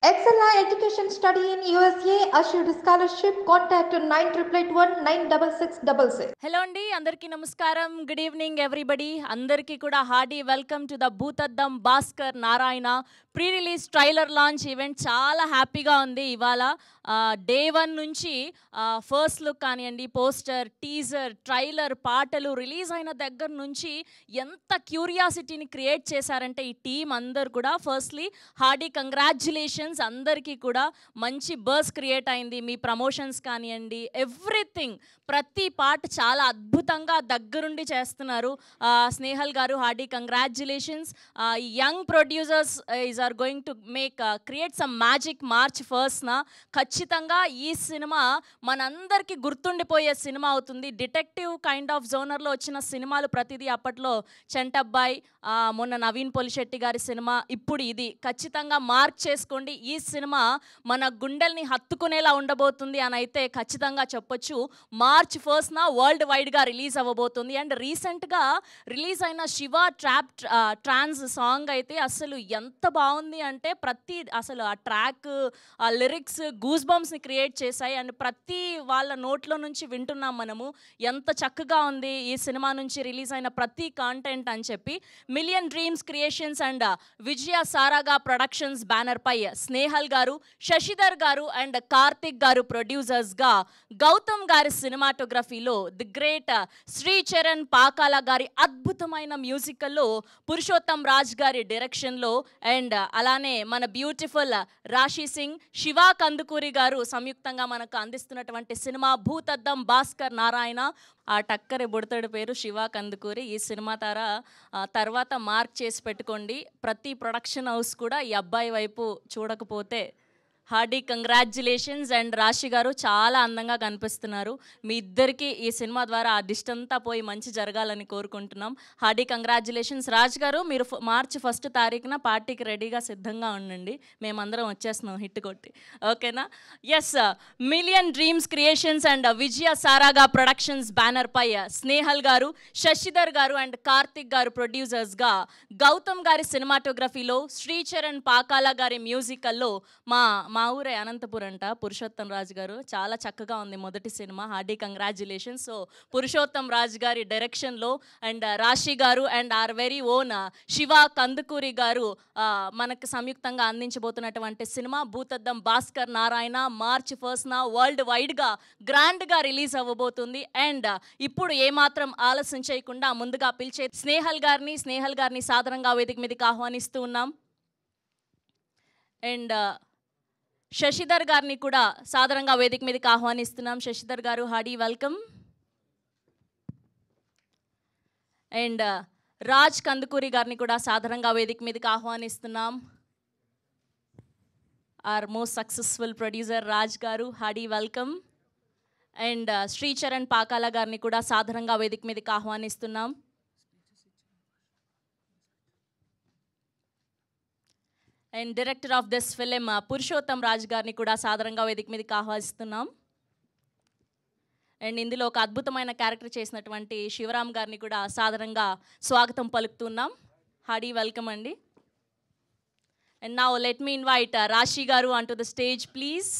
Excella Education Study in USA assured scholarship. Contact 9881 96666. Hello అండి, అందరికీ నమస్కారం. Good evening everybody. అందరికీ కూడా hearty welcome to the Bhoothaddam Bhaskar Narayana pre release trailer launch event. చాలా హ్యాపీగా ఉంది ఇవాళ. డే 1 నుంచి ఫస్ట్ లుక్ కానివ్వండి, పోస్టర్, టీజర్, ట్రైలర్, పాటలు రిలీజ్ అయిన దగ్గర నుంచి ఎంత క్యూరియాసిటీని క్రియేట్ చేశారంటే ఈ టీం అందరు కూడా. Firstly hearty congratulations. అందరికీ కూడా మంచి బర్స్ క్రియేట్ అయింది. మీ ప్రమోషన్స్ కానివ్వండి, ఎవ్రీథింగ్, ప్రతి పార్ట్ చాలా అద్భుతంగా దగ్గరుండి చేస్తున్నారు. Snehal garu, hearty congratulations. Young producers is are going to create some magic March ఫస్ట్న. ఖచ్చితంగా ఈ సినిమా మనందరికీ గుర్తుండిపోయే సినిమా అవుతుంది. డిటెక్టివ్ కైండ్ ఆఫ్ జోనర్లో వచ్చిన సినిమాలు ప్రతిదీ అప్పట్లో చంటబ్బాయ్, మొన్న నవీన్ పొలిశెట్టి గారి సినిమా, ఇప్పుడు ఇది ఖచ్చితంగా మార్క్ చేసుకోండి. ఈ సినిమా మన గుండెల్ని హత్తుకునేలా ఉండబోతుంది అని అయితే ఖచ్చితంగా చెప్పొచ్చు. మార్చ్ 1న వరల్డ్ వైడ్గా రిలీజ్ అవ్వబోతుంది. అండ్ రీసెంట్గా రిలీజ్ అయిన శివ ట్రాన్స్ సాంగ్ అయితే అసలు ఎంత బాగుంది అంటే అసలు ఆ ట్రాక్, ఆ లిరిక్స్ గూస్ బంప్స్ని క్రియేట్ చేశాయి. అండ్ ప్రతి వాళ్ళ నోట్లో నుంచి వింటున్నాం మనము ఎంత చక్కగా ఉంది ఈ సినిమా నుంచి రిలీజ్ అయిన ప్రతి కాంటెంట్ అని చెప్పి. Million dreams creations and Vijaya Saraga productions banner పై స్నేహల్ గారు, శశిధర్ గారు అండ్ కార్తిక్ గారు ప్రొడ్యూసర్స్గా, గౌతమ్ గారి సినిమాటోగ్రఫీలో ది గ్రేట్ శ్రీచరణ్ పాకాల గారి అద్భుతమైన మ్యూజికల్లో, పురుషోత్తం రాజ్ గారి డైరెక్షన్లో, అండ్ అలానే మన బ్యూటిఫుల్ రాశి సింగ్, శివ కందుకూరి గారు సంయుక్తంగా మనకు అందిస్తున్నటువంటి సినిమా భూతద్దం భాస్కర్ నారాయణ. ఆ టక్కరి బుడతడి పేరు శివ కందుకూరి. ఈ సినిమా తర్వాత మార్క్ చేసి పెట్టుకోండి. ప్రతి ప్రొడక్షన్ హౌస్ కూడా ఈ అబ్బాయి వైపు చూడకపోతే. Hardy congratulations. అండ్ రాశి గారు చాలా అందంగా కనిపిస్తున్నారు. మీ ఇద్దరికి ఈ సినిమా ద్వారా ఆ దిష్టంతా పోయి మంచి జరగాలని కోరుకుంటున్నాం. Hardy congratulations. రాజ్ గారు, మీరు మార్చ్ 1 తారీఖున పార్టీకి రెడీగా సిద్ధంగా ఉండండి. మేమందరం వచ్చేస్తున్నాం హిట్ కొట్టి, ఓకేనా? Yes, million dreams creations and Vijaya Saraga productions banner పై స్నేహల్ గారు, శశిధర్ గారు అండ్ కార్తిక్ గారు ప్రొడ్యూసర్స్గా, గౌతమ్ గారి సినిమాటోగ్రఫీలో, శ్రీచరణ్ పాకాల గారి మ్యూజికల్లో, మా ఊరే అనంతపురం అంట, పురుషోత్తం రాజు గారు. చాలా చక్కగా ఉంది మొదటి cinema. Hearty congratulations. So Purushottam Raju garu డైరెక్షన్లో and Rashi garu and our very own Shiva Kandukuri garu మనకు సంయుక్తంగా అందించబోతున్నటువంటి సినిమా భూతద్దం భాస్కర్ నారాయణ మార్చ్ 1న వరల్డ్ వైడ్గా గ్రాండ్గా రిలీజ్ అవ్వబోతుంది. అండ్ ఇప్పుడు ఏమాత్రం ఆలస్యం చేయకుండా ముందుగా పిలిచే స్నేహల్ గారిని సాధారణంగా వేదిక మీదకి ఆహ్వానిస్తూ ఉన్నాం. అండ్ శశిధర్ గారిని కూడా సాధారణంగా వేదిక మీదకి ఆహ్వానిస్తున్నాం. Shashidhar garu, hearty welcome. And Raj Kandukuri గారిని కూడా సాధారణంగా వేదిక మీదకి ఆహ్వానిస్తున్నాం. Our most successful producer Raj garu, hearty welcome. And Sricharan Pakala గారిని కూడా సాధారణంగా వేదిక మీదకి ఆహ్వానిస్తున్నాం. And director of this film Purushottam Raj గారిని కూడా సాధారణంగా వేదిక మీదకి ఆహ్వానిస్తున్నాం. అండ్ ఇందులో ఒక అద్భుతమైన క్యారెక్టర్ చేసినటువంటి శివరామ్ గారిని కూడా సాధారణంగా స్వాగతం పలుకుతున్నాం. హార్డీ వెల్కమ్ అండి. And now let me invite Rashi garu on to the stage please.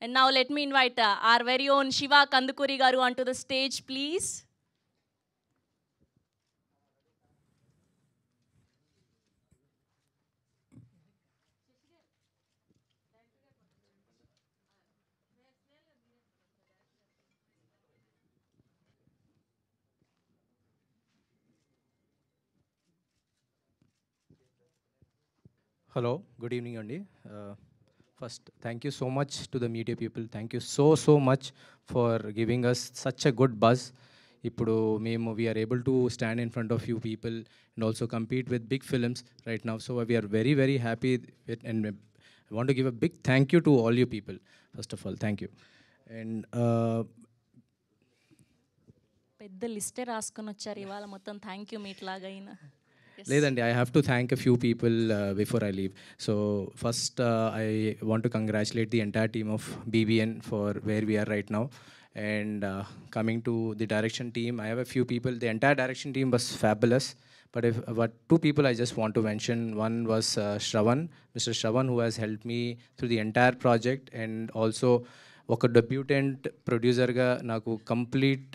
And now let me invite our very own Shiva Kandukuri garu on to the stage please. Hello, good evening, Andy. First, thank you so much to the media people. Thank you so much for giving us such a good buzz. Ippudu we are able to stand in front of you people and also compete with big films right now. So we are very, very happy and I want to give a big thank you to all you people. First of all, thank you. And పెద్ద లిస్టే రాసుకొని వచ్చారు ఇవాళ మొత్తం. Thank you meet లాగైనా. లేదండి, I have to thank a few people before I leave. So first, I want to congratulate the entire team of BBN for where we are right now. And coming to the direction team, I have a few people. The entire direction team was fabulous. but two people I just want to mention. One was Shravan, Mr. Shravan, who has helped me through the entire project, and also ఒక debutante ప్రొడ్యూసర్గా నాకు complete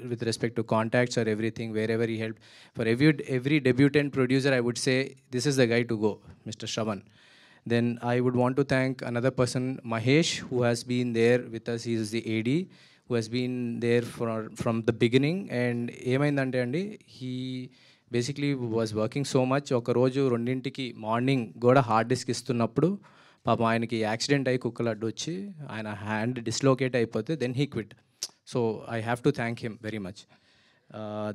with respect to contacts or everything, wherever he helped. For every debutant producer, I would say, this is the guy to go, Mr. Shravan. Then I would want to thank another person, Mahesh, who has been there with us. He is the AD, who has been there from the beginning. And ఏమైందంటే అండి, he basically was working so much. ఒక రోజు 2ంటికి morning కూడా hard disk ఇస్తున్నప్పుడు పాపం ఆయనకి accident అయ్యి కుక్కలు అడ్డు వచ్చి ఆయన హ్యాండ్ డిస్లోకేట్ అయిపోతే then he quit. So I have to thank him very much.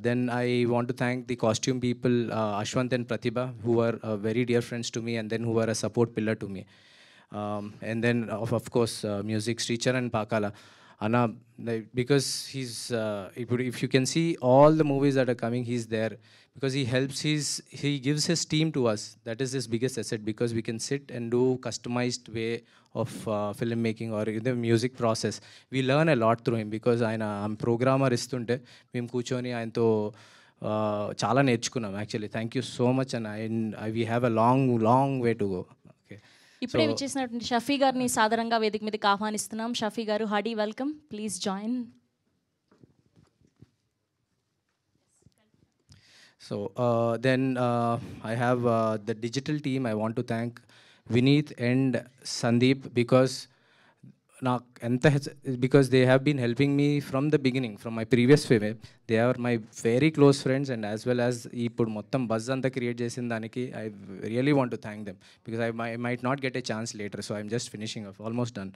Then I want to thank the costume people, Ashwant and Pratibha, who are very dear friends to me, and then who are a support pillar to me. And then of course music, Sricharan Pakala. Anna, because he's, if you can see all the movies that are coming, he's there because he helps, he gives his team to us. That is his biggest asset, because we can sit and do customized way of filmmaking or in the music process. We learn a lot through him, because I'm programmer istunte మేము కూర్చొని ఆయనతో చాలా నేర్చుకున్నాం actually. Thank you so much, and we have a long way to go. ఇప్పుడే విచ్చేసినటువంటి షఫీ గారిని సాధారణంగా వేదిక మీదకి ఆహ్వానిస్తున్నాం. షఫీ గారు, hearty welcome, please join. So then I have the digital team. I want to thank Vineet and Sandeep, because they have been helping me from the beginning, from my previous film. They are my very close friends, and as well as ఇప్పుడు మొత్తం buzz అంతా create చేసిన దానికి I really want to thank them, because I might not get a chance later, so I'm just finishing off, almost done.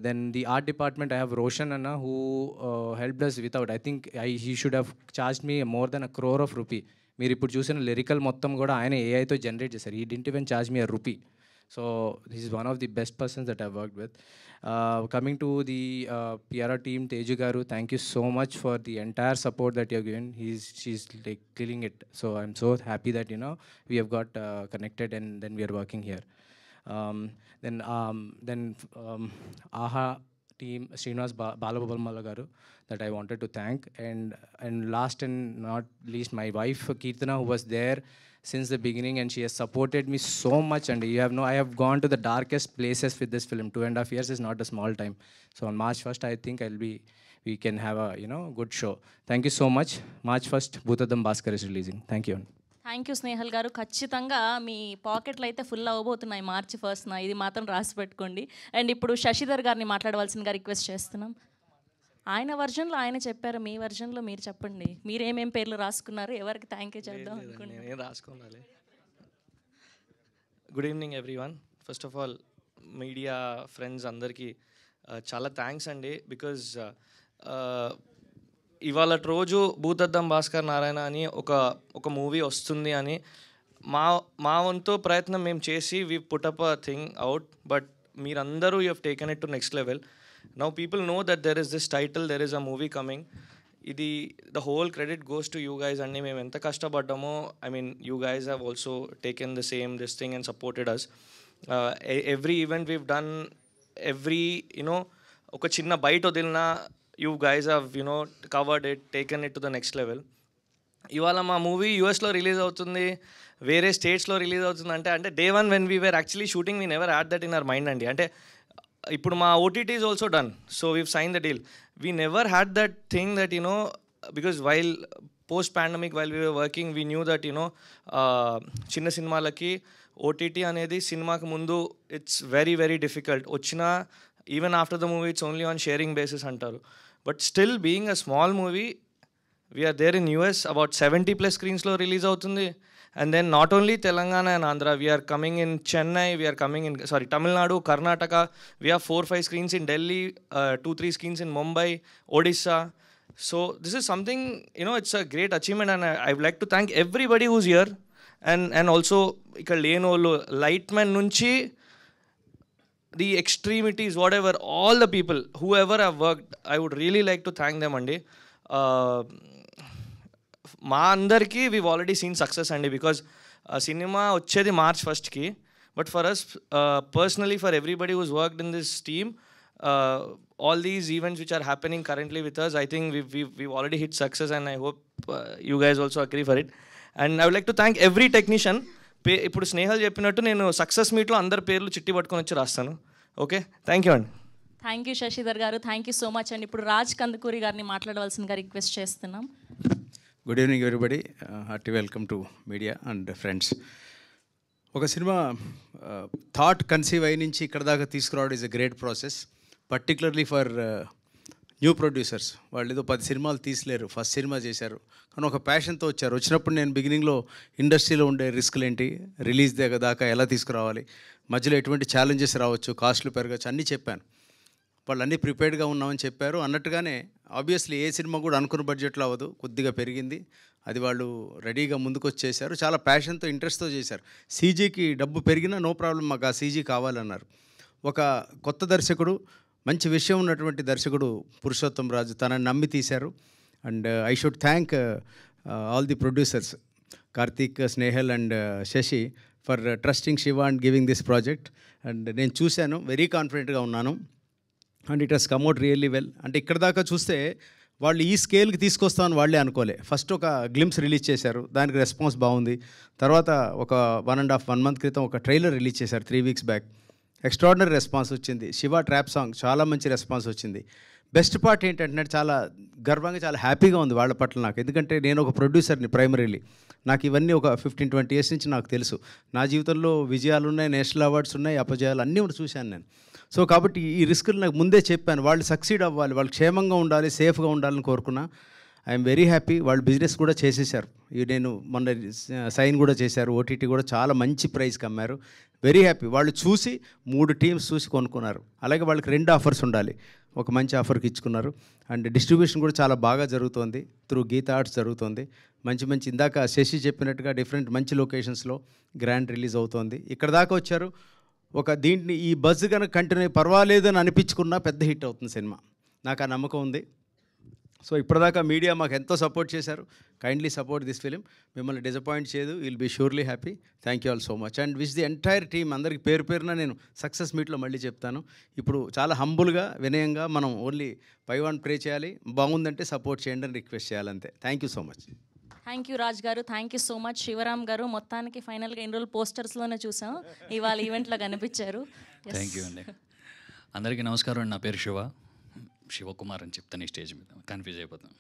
Then the art department, I have Roshan Anna, who helped us without, I think he should have charged me more than 1 crore of rupee. మీరు ఇప్పుడు చూసిన lyrical మొత్తం కూడా ఆయన ఏఐతో generate చేశారు. He didn't even charge me a rupee. So this is one of the best persons that I've worked with. Coming to the PR team, Teju Garu, thank you so much for the entire support that you have given. She's like killing it. So I'm so happy that we have got connected, and then we are working here. Then AHA team, Srinivas Balabhabalmala Garu, that I wanted to thank, and last and not least, my wife Keertana, who was there since the beginning, and she has supported me so much. And I have gone to the darkest places with this film. 2.5 years is not a small time. So on March 1st, I think we can have a good show. Thank you so much. March 1st, Bhutatham Bhaskar is releasing. Thank you. Thank you Snehal గారు. ఖచ్చితంగా మీ పాకెట్లు అయితే full అవ్వబోతున్నాయి March 1st. ఇది మాత్రం రాసి పెట్టుకోండి. And ఇప్పుడు శశిధర్ గారిని మాట్లాడవలసిందిగా రిక్వెస్ట్ చేస్తున్నాం. ఆయన వర్జన్లో ఆయన చెప్పారు, మీ వర్జన్లో మీరు చెప్పండి. మీరేమేం పేర్లు రాసుకున్నారు, ఎవరికి థ్యాంక్ యూ చేద్దాం అనుకుంటున్నారు? నేను రాసుకోవాలి. Good evening everyone. First of all media friends అందరికీ చాలా థ్యాంక్స్ అండి, బికాజ్ ఇవాళ రోజు భూతద్దం భాస్కర్ నారాయణ అని ఒక మూవీ వస్తుంది అని మా వంతు ప్రయత్నం మేము చేసి we put up a thing out, but మీరందరూ you have taken it to next level. Now people know that there is this title, there is a movie coming. The whole credit goes to you guys. And మేము ఎంత కష్టపడ్డామో, I mean, you guys have also taken this thing and supported us. Every event we've done, ఒక చిన్న బయట వదిలినా you guys have covered it, taken it to the next level. ఇవాళ మా movie యూఎస్లో release అవుతుంది, వేరే స్టేట్స్లో రిలీజ్ అవుతుంది అంటే day one when we were actually shooting, we never had that in our mind అండి. అంటే ఇప్పుడు మా OTT is also done, so we've signed the deal. We never had that thing that because while post pandemic, while we were working, we knew that చిన్న సినిమాలకి OTT అనేది సినిమాకి ముందు it's very very difficult. వచ్చినా even after the movie it's only on sharing basis అంటారు. But still, being a small movie, we are there in US, about 70+ screens లో release అవుతుంది. And then not only Telangana and Andhra, we are coming in Chennai, we are coming in, Tamil Nadu, Karnataka, we have 4-5 screens in Delhi, 2-3 screens in Mumbai, Odisha. So this is something, it's a great achievement, and I would like to thank everybody who's here, and also ikkada lenolu lightman nunchi the extremities, whatever, all the people, whoever have worked, I would really like to thank them andi. మా అందరికీ we've already seen success అండి, because సినిమా వచ్చేది March 1st, but for us personally, for everybody who's worked in this team, all these events which are happening currently with us, I think we've already hit success, and I hope you guys also agree for it. And I would like to thank every technician. ఇప్పుడు స్నేహల్ చెప్పినట్టు నేను success మీట్లో అందరి పేర్లు చిట్టి పట్టుకొని వచ్చి రాస్తాను. ఓకే, థ్యాంక్ యూ అండి. థ్యాంక్ యూ శశిధర్ గారు, థ్యాంక్ యూ సో మచ్ అండి. ఇప్పుడు రాజ్ కందుకూరి గారిని మాట్లాడవలసిందిగా రిక్వెస్ట్ చేస్తున్నాం. Good evening everybody, hearty welcome to media and friends. ఒక సినిమా థాట్ కన్సీవ్ అయి నుంచి ఇక్కడ దాకా తీసుకురావడం is a great process, particularly for new producers. వాళ్ళు ఏదో 10 సినిమాలు తీసలేరు, ఫస్ట్ సినిమా చేశారు, కానీ ఒక ప్యాషన్తో వచ్చారు. వచ్చినప్పుడు నేను బిగినింగ్లో ఇండస్ట్రీలో ఉండే రిస్క్లు ఏంటి, రిలీజ్ దాకా ఎలా తీసుకురావాలి, మధ్యలో ఎటువంటి ఛాలెంజెస్ రావచ్చు, కాస్ట్లు పెరగచ్చు, అన్నీ చెప్పాను. వాళ్ళు అన్నీ ప్రిపేర్డ్గా ఉన్నామని చెప్పారు. అన్నట్టుగానే ఆబ్వియస్లీ ఏ సినిమా కూడా అనుకున్న బడ్జెట్లో అవ్వదు, కొద్దిగా పెరిగింది. అది వాళ్ళు రెడీగా ముందుకు వచ్చేసారు, చాలా ప్యాషన్తో ఇంట్రెస్ట్తో చేశారు. సీజీకి డబ్బు పెరిగినా నో ప్రాబ్లం, మాకు ఆ సీజీ కావాలన్నారు. ఒక కొత్త దర్శకుడు, మంచి విషయం ఉన్నటువంటి దర్శకుడు పురుషోత్తం రాజు తనని నమ్మి తీశారు. And I should thank all the producers, Karthik, Snehal and Shashi, for trusting Shiva and giving this project. And నేను చూశాను, వెరీ కాన్ఫిడెంట్గా ఉన్నాను. And it has come out really well. అంటే ఇక్కడ దాకా చూస్తే వాళ్ళు ఈ స్కేల్కి తీసుకొస్తామని వాళ్ళే అనుకోలే. ఫస్ట్ ఒక గ్లిమ్స్ రిలీజ్ చేశారు, దానికి రెస్పాన్స్ బాగుంది. తర్వాత ఒక 1.5 month క్రితం ఒక ట్రైలర్ రిలీజ్ చేశారు 3 weeks బ్యాక్. ఎక్స్ట్రాడినరీ రెస్పాన్స్ వచ్చింది. శివ ట్రాప్ సాంగ్ చాలా మంచి రెస్పాన్స్ వచ్చింది. బెస్ట్ పార్ట్ ఏంటంటే చాలా గర్వంగా, చాలా హ్యాపీగా ఉంది వాళ్ళ పట్ల నాకు. ఎందుకంటే నేను ఒక ప్రొడ్యూసర్ని ప్రైమరీలీ, నాకు ఇవన్నీ ఒక 15-20 years నుంచి నాకు తెలుసు. నా జీవితంలో విజయాలు ఉన్నాయి, నేషనల్ అవార్డ్స్ ఉన్నాయి, అపజయాలు అన్నీ కూడా చూశాను నేను. సో కాబట్టి ఈ రిస్కులు నాకు ముందే చెప్పాను, వాళ్ళు సక్సీడ్ అవ్వాలి, వాళ్ళు క్షేమంగా ఉండాలి, సేఫ్గా ఉండాలని కోరుకున్నా. I'm very happy. వాళ్ళు బిజినెస్ కూడా చేసేసారు. నేను మొన్న సైన్ కూడా చేశారు, ఓటీటీ కూడా చాలా మంచి ప్రైస్కి అమ్మారు. Very happy. వాళ్ళు చూసి 3 teams చూసి కొనుక్కున్నారు. అలాగే వాళ్ళకి 2 offers ఉండాలి, ఒక మంచి ఆఫర్కి ఇచ్చుకున్నారు. అండ్ డిస్ట్రిబ్యూషన్ కూడా చాలా బాగా జరుగుతోంది, త్రూ గీతా ఆర్ట్స్ జరుగుతోంది. మంచి ఇందాక శశి చెప్పినట్టుగా డిఫరెంట్ మంచి లొకేషన్స్లో గ్రాండ్ రిలీజ్ అవుతోంది. ఇక్కడ దాకా వచ్చారు. దీంట్లో ఈ బజ్ కనుక కంటిన్యూ పర్వాలేదు అని అనిపించుకున్నా పెద్ద హిట్ అవుతుంది సినిమా, నాకు ఆ నమ్మకం ఉంది. సో ఇప్పటిదాకా మీడియా మాకు ఎంతో సపోర్ట్ చేశారు. Kindly support this film. మిమ్మల్ని డిసప్పాయింట్ చేయదు, will be surely happy. Thank you all so much and wish the entire team. అందరికి పేరున నేను సక్సెస్ మీట్లో మళ్ళీ చెప్తాను. ఇప్పుడు చాలా హంబుల్గా, వినయంగా మనం ఓన్లీ పైవాన్ ప్రే చేయాలి, బాగుందంటే సపోర్ట్ చేయండి అని రిక్వెస్ట్ చేయాలంతే. Thank you so much. Thank you Raj garu, thank you so much. Shivaram garu, మొత్తానికి ఫైనల్గా ఇన్ని రోజులు పోస్టర్స్లోనే చూసాం, ఇవాళ ఈవెంట్లో కనిపించారు. థ్యాంక్ యూ అండి. అందరికీ నమస్కారం అండి. నా పేరు శివకుమార్ అని చెప్తాను ఈ స్టేజ్ మీద, కన్ఫ్యూజ్ అయిపోతాను.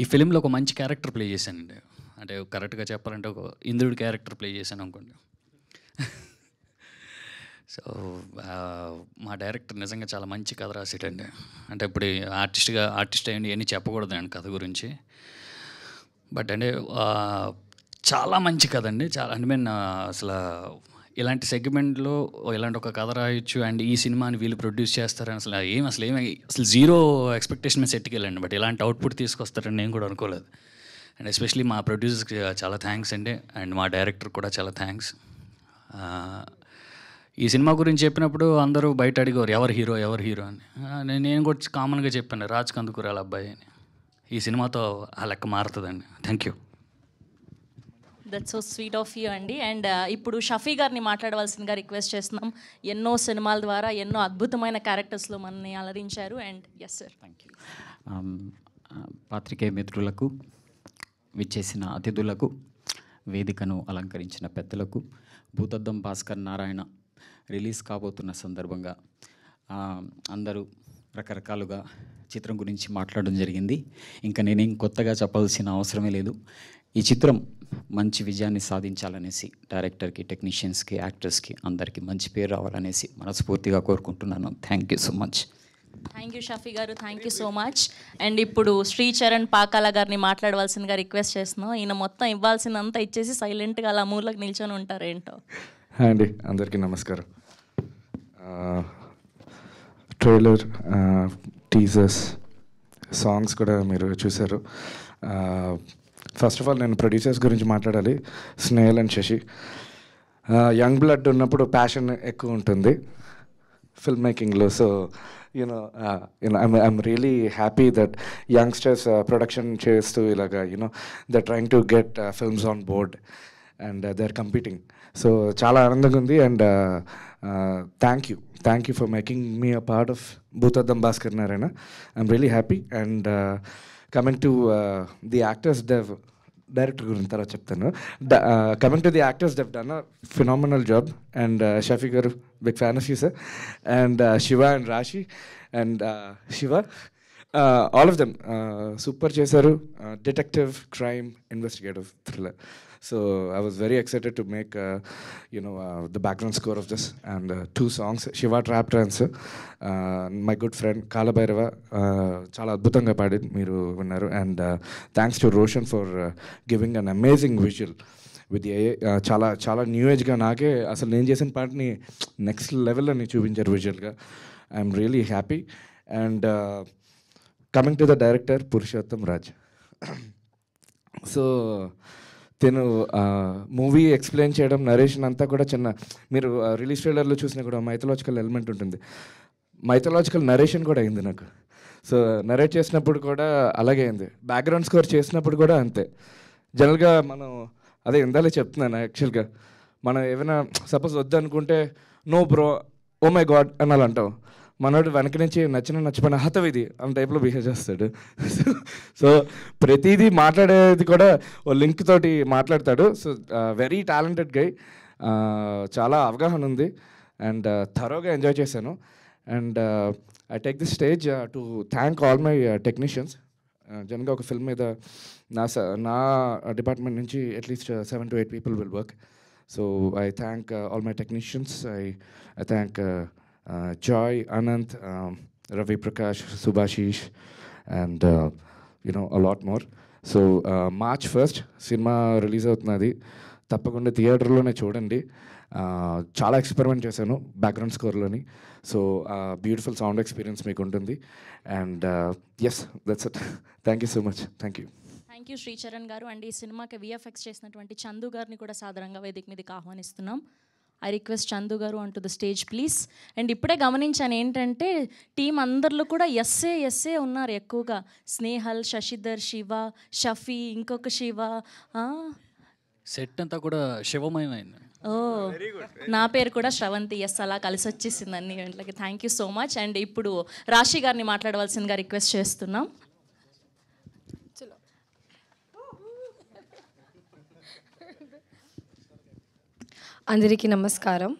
ఈ ఫిలింలో ఒక మంచి క్యారెక్టర్ ప్లే చేశానండి. అంటే కరెక్ట్గా చెప్పాలంటే ఒక ఇంద్రుడి క్యారెక్టర్ ప్లే చేశాను అనుకోండి. సో మా డైరెక్టర్ నిజంగా చాలా మంచి కథ రాసేటండి. అంటే ఇప్పుడు ఆర్టిస్ట్ అయ్యండి ఇవన్నీ చెప్పకూడదు అండి కథ గురించి. బట్ అంటే చాలా మంచి కథ అండి. చాలా అంటే అసలు ఇలాంటి సెగ్మెంట్లో ఇలాంటి ఒక కథ రాయొచ్చు అండ్ ఈ సినిమాని వీళ్ళు ప్రొడ్యూస్ చేస్తారని అసలు జీరో ఎక్స్పెక్టేషన్ మీద సెట్కి వెళ్ళండి. బట్ ఇలాంటి అవుట్పుట్ తీసుకొస్తారని నేను కూడా అనుకోలేదు. అండ్ ఎస్పెషలీ మా ప్రొడ్యూసర్స్కి చాలా థ్యాంక్స్ అండి. అండ్ మా డైరెక్టర్ కూడా చాలా థ్యాంక్స్. ఈ సినిమా గురించి చెప్పినప్పుడు అందరూ బయట అడిగారు ఎవరు హీరో అని. నేను కూడా కామన్గా చెప్పాను రాజ్ కందుకూరి వాళ్ళ అబ్బాయి అని. ఈ సినిమాతో ఆ లెక్క మారుతుందండి. Thank you. That's so sweet of you అండి. అండ్ ఇప్పుడు షఫీ గారిని మాట్లాడవలసిందిగా రిక్వెస్ట్ చేస్తున్నాం. ఎన్నో సినిమాల ద్వారా ఎన్నో అద్భుతమైన క్యారెక్టర్స్లో మనల్ని అలరించారు. And yes sir. Thank you. పాత్రికేయ మిత్రులకు, విచ్చేసిన అతిథులకు, వేదికను అలంకరించిన పెద్దలకు, భూతద్దం భాస్కర్ నారాయణ రిలీజ్ కాబోతున్న సందర్భంగా అందరూ రకరకాలుగా చిత్రం గురించి మాట్లాడడం జరిగింది. ఇంకా నేనేం కొత్తగా చెప్పాల్సిన అవసరమే లేదు. ఈ చిత్రం మంచి విజయాన్ని సాధించాలనేసి డైరెక్టర్కి, టెక్నీషియన్స్కి, యాక్టర్స్కి అందరికీ మంచి పేరు రావాలనేసి మనస్ఫూర్తిగా కోరుకుంటున్నాను. Thank you so much. Thank you Shafi garu, thank you so much. And ఇప్పుడు శ్రీచరణ్ పాకాల గారిని మాట్లాడవలసిందిగా రిక్వెస్ట్ చేస్తున్నాం. ఈయన మొత్తం ఇవ్వాల్సినంత ఇచ్చేసి సైలెంట్గా అలా మూలకు నిల్చొని ఉంటారు ఏంటో. హాయ్ అండి, అందరికీ నమస్కారం. ట్రైలర్, టీజర్స్, సాంగ్స్ కూడా మీరు చూశారు. ఫస్ట్ ఆఫ్ ఆల్ నేను ప్రొడ్యూసర్స్ గురించి మాట్లాడాలి. Snehal and Shashi. Young blood ఉన్నప్పుడు ప్యాషన్ ఎక్కువ ఉంటుంది ఫిల్మ్ మేకింగ్లో. So I'm really happy that youngsters production చేస్తూ ఇలాగా they're trying to get films on board and they're competing. So చాలా ఆనందంగా ఉంది. And thank you for making me a part of Bhutaddam Bhaskar Narayana. I'm really happy. And coming to the actors, director గురించి తర్వాత చెప్తాను. Coming to the actors, they've done a phenomenal job. And Shafi garu, big fan of you sir. And Shiva and Rashi and Shiva, all of them super చేశారు. Detective, crime, investigative, thriller. So I was very excited to make, the background score of this, and 2 songs. Shiva Trap Trance, my good friend Kala Bhairava, చాలా అద్భుతంగా పాడి మీరు విన్నారు. And thanks to Roshan for giving an amazing visual with the చాలా చాలా new ఏజ్గా నాకే అసలు నేను చేసిన పాటని నెక్స్ట్ లెవెల్ అని చూపించారు విజువల్గా. I'm really happy. And coming to the director Purushottam Raj. So తను మూవీ ఎక్స్ప్లెయిన్ చేయడం, నరేషన్ అంతా కూడా చిన్న, మీరు రిలీజ్ ట్రైలర్లో చూసినా కూడా మైథలాజికల్ ఎలిమెంట్ ఉంటుంది. మైథలాజికల్ నరేషన్ కూడా అయింది నాకు. సో నరేట్ చేసినప్పుడు కూడా అలాగే అయింది. బ్యాక్గ్రౌండ్ స్కోర్ చేసినప్పుడు కూడా అంతే. జనరల్గా మనం అదే ఇందాలే చెప్తున్నాను, యాక్చువల్గా మనం ఏమైనా సపోజ్ వద్దనుకుంటే no bro, oh my God అని అలా అంటాం. మనోడు వెనక నుంచి నచ్చిపోయిన హతవిధి అన్న టైప్లో బిహేవ్ చేస్తాడు. సో ప్రతిదీ మాట్లాడేది కూడా ఓ లింక్ తోటి మాట్లాడతాడు. సో వెరీ టాలెంటెడ్ గై, చాలా అవగాహన ఉంది. అండ్ థరోగా ఎంజాయ్ చేశాను. And I take the stage to thank all my technicians. జనరల్గా ఒక ఫిల్మ్ మీద నా డిపార్ట్మెంట్ నుంచి at least 7 to 8 people will work. So I thank all my technicians. I thank Joy, Anant, Ravi Prakash, Subhashish, and a lot more. So March 1st సినిమా release అవుతున్నది. తప్పకుండా థియేటర్లోనే చూడండి. చాలా ఎక్స్పెరిమెంట్ చేశాను బ్యాక్గ్రౌండ్ స్కోర్లోని. సో బ్యూటిఫుల్ సౌండ్ ఎక్స్పీరియన్స్ మీకు ఉంటుంది. And yes, that's it. Thank you so much. Thank you. Thank you Sricharan garu. And ఈ సినిమాకి విఎఫ్ఎక్స్ చేసినటువంటి చందు గారిని కూడా సాధారణంగా వేదిక మీదకి ఆహ్వానిస్తున్నాం. ఐ రిక్వెస్ట్ చందు గారు on to the stage please. And ఇప్పుడే గమనించాను ఏంటంటే టీం అందరిలో కూడా ఎస్ఏ ఉన్నారు ఎక్కువగా. స్నేహల్, శశిధర్, శివ, షఫీ, ఇంకొక శివ. సెట్ అంతా కూడా శివమయమైంది. ఓ, నా పేరు కూడా శ్రవంతి. ఎస్, అలా కలిసి వచ్చేసింది అన్ని గంటలకి. Thank you so much. And ఇప్పుడు రాశి గారిని మాట్లాడవలసిందిగా రిక్వెస్ట్ చేస్తున్నాం. అందరికీ నమస్కారం.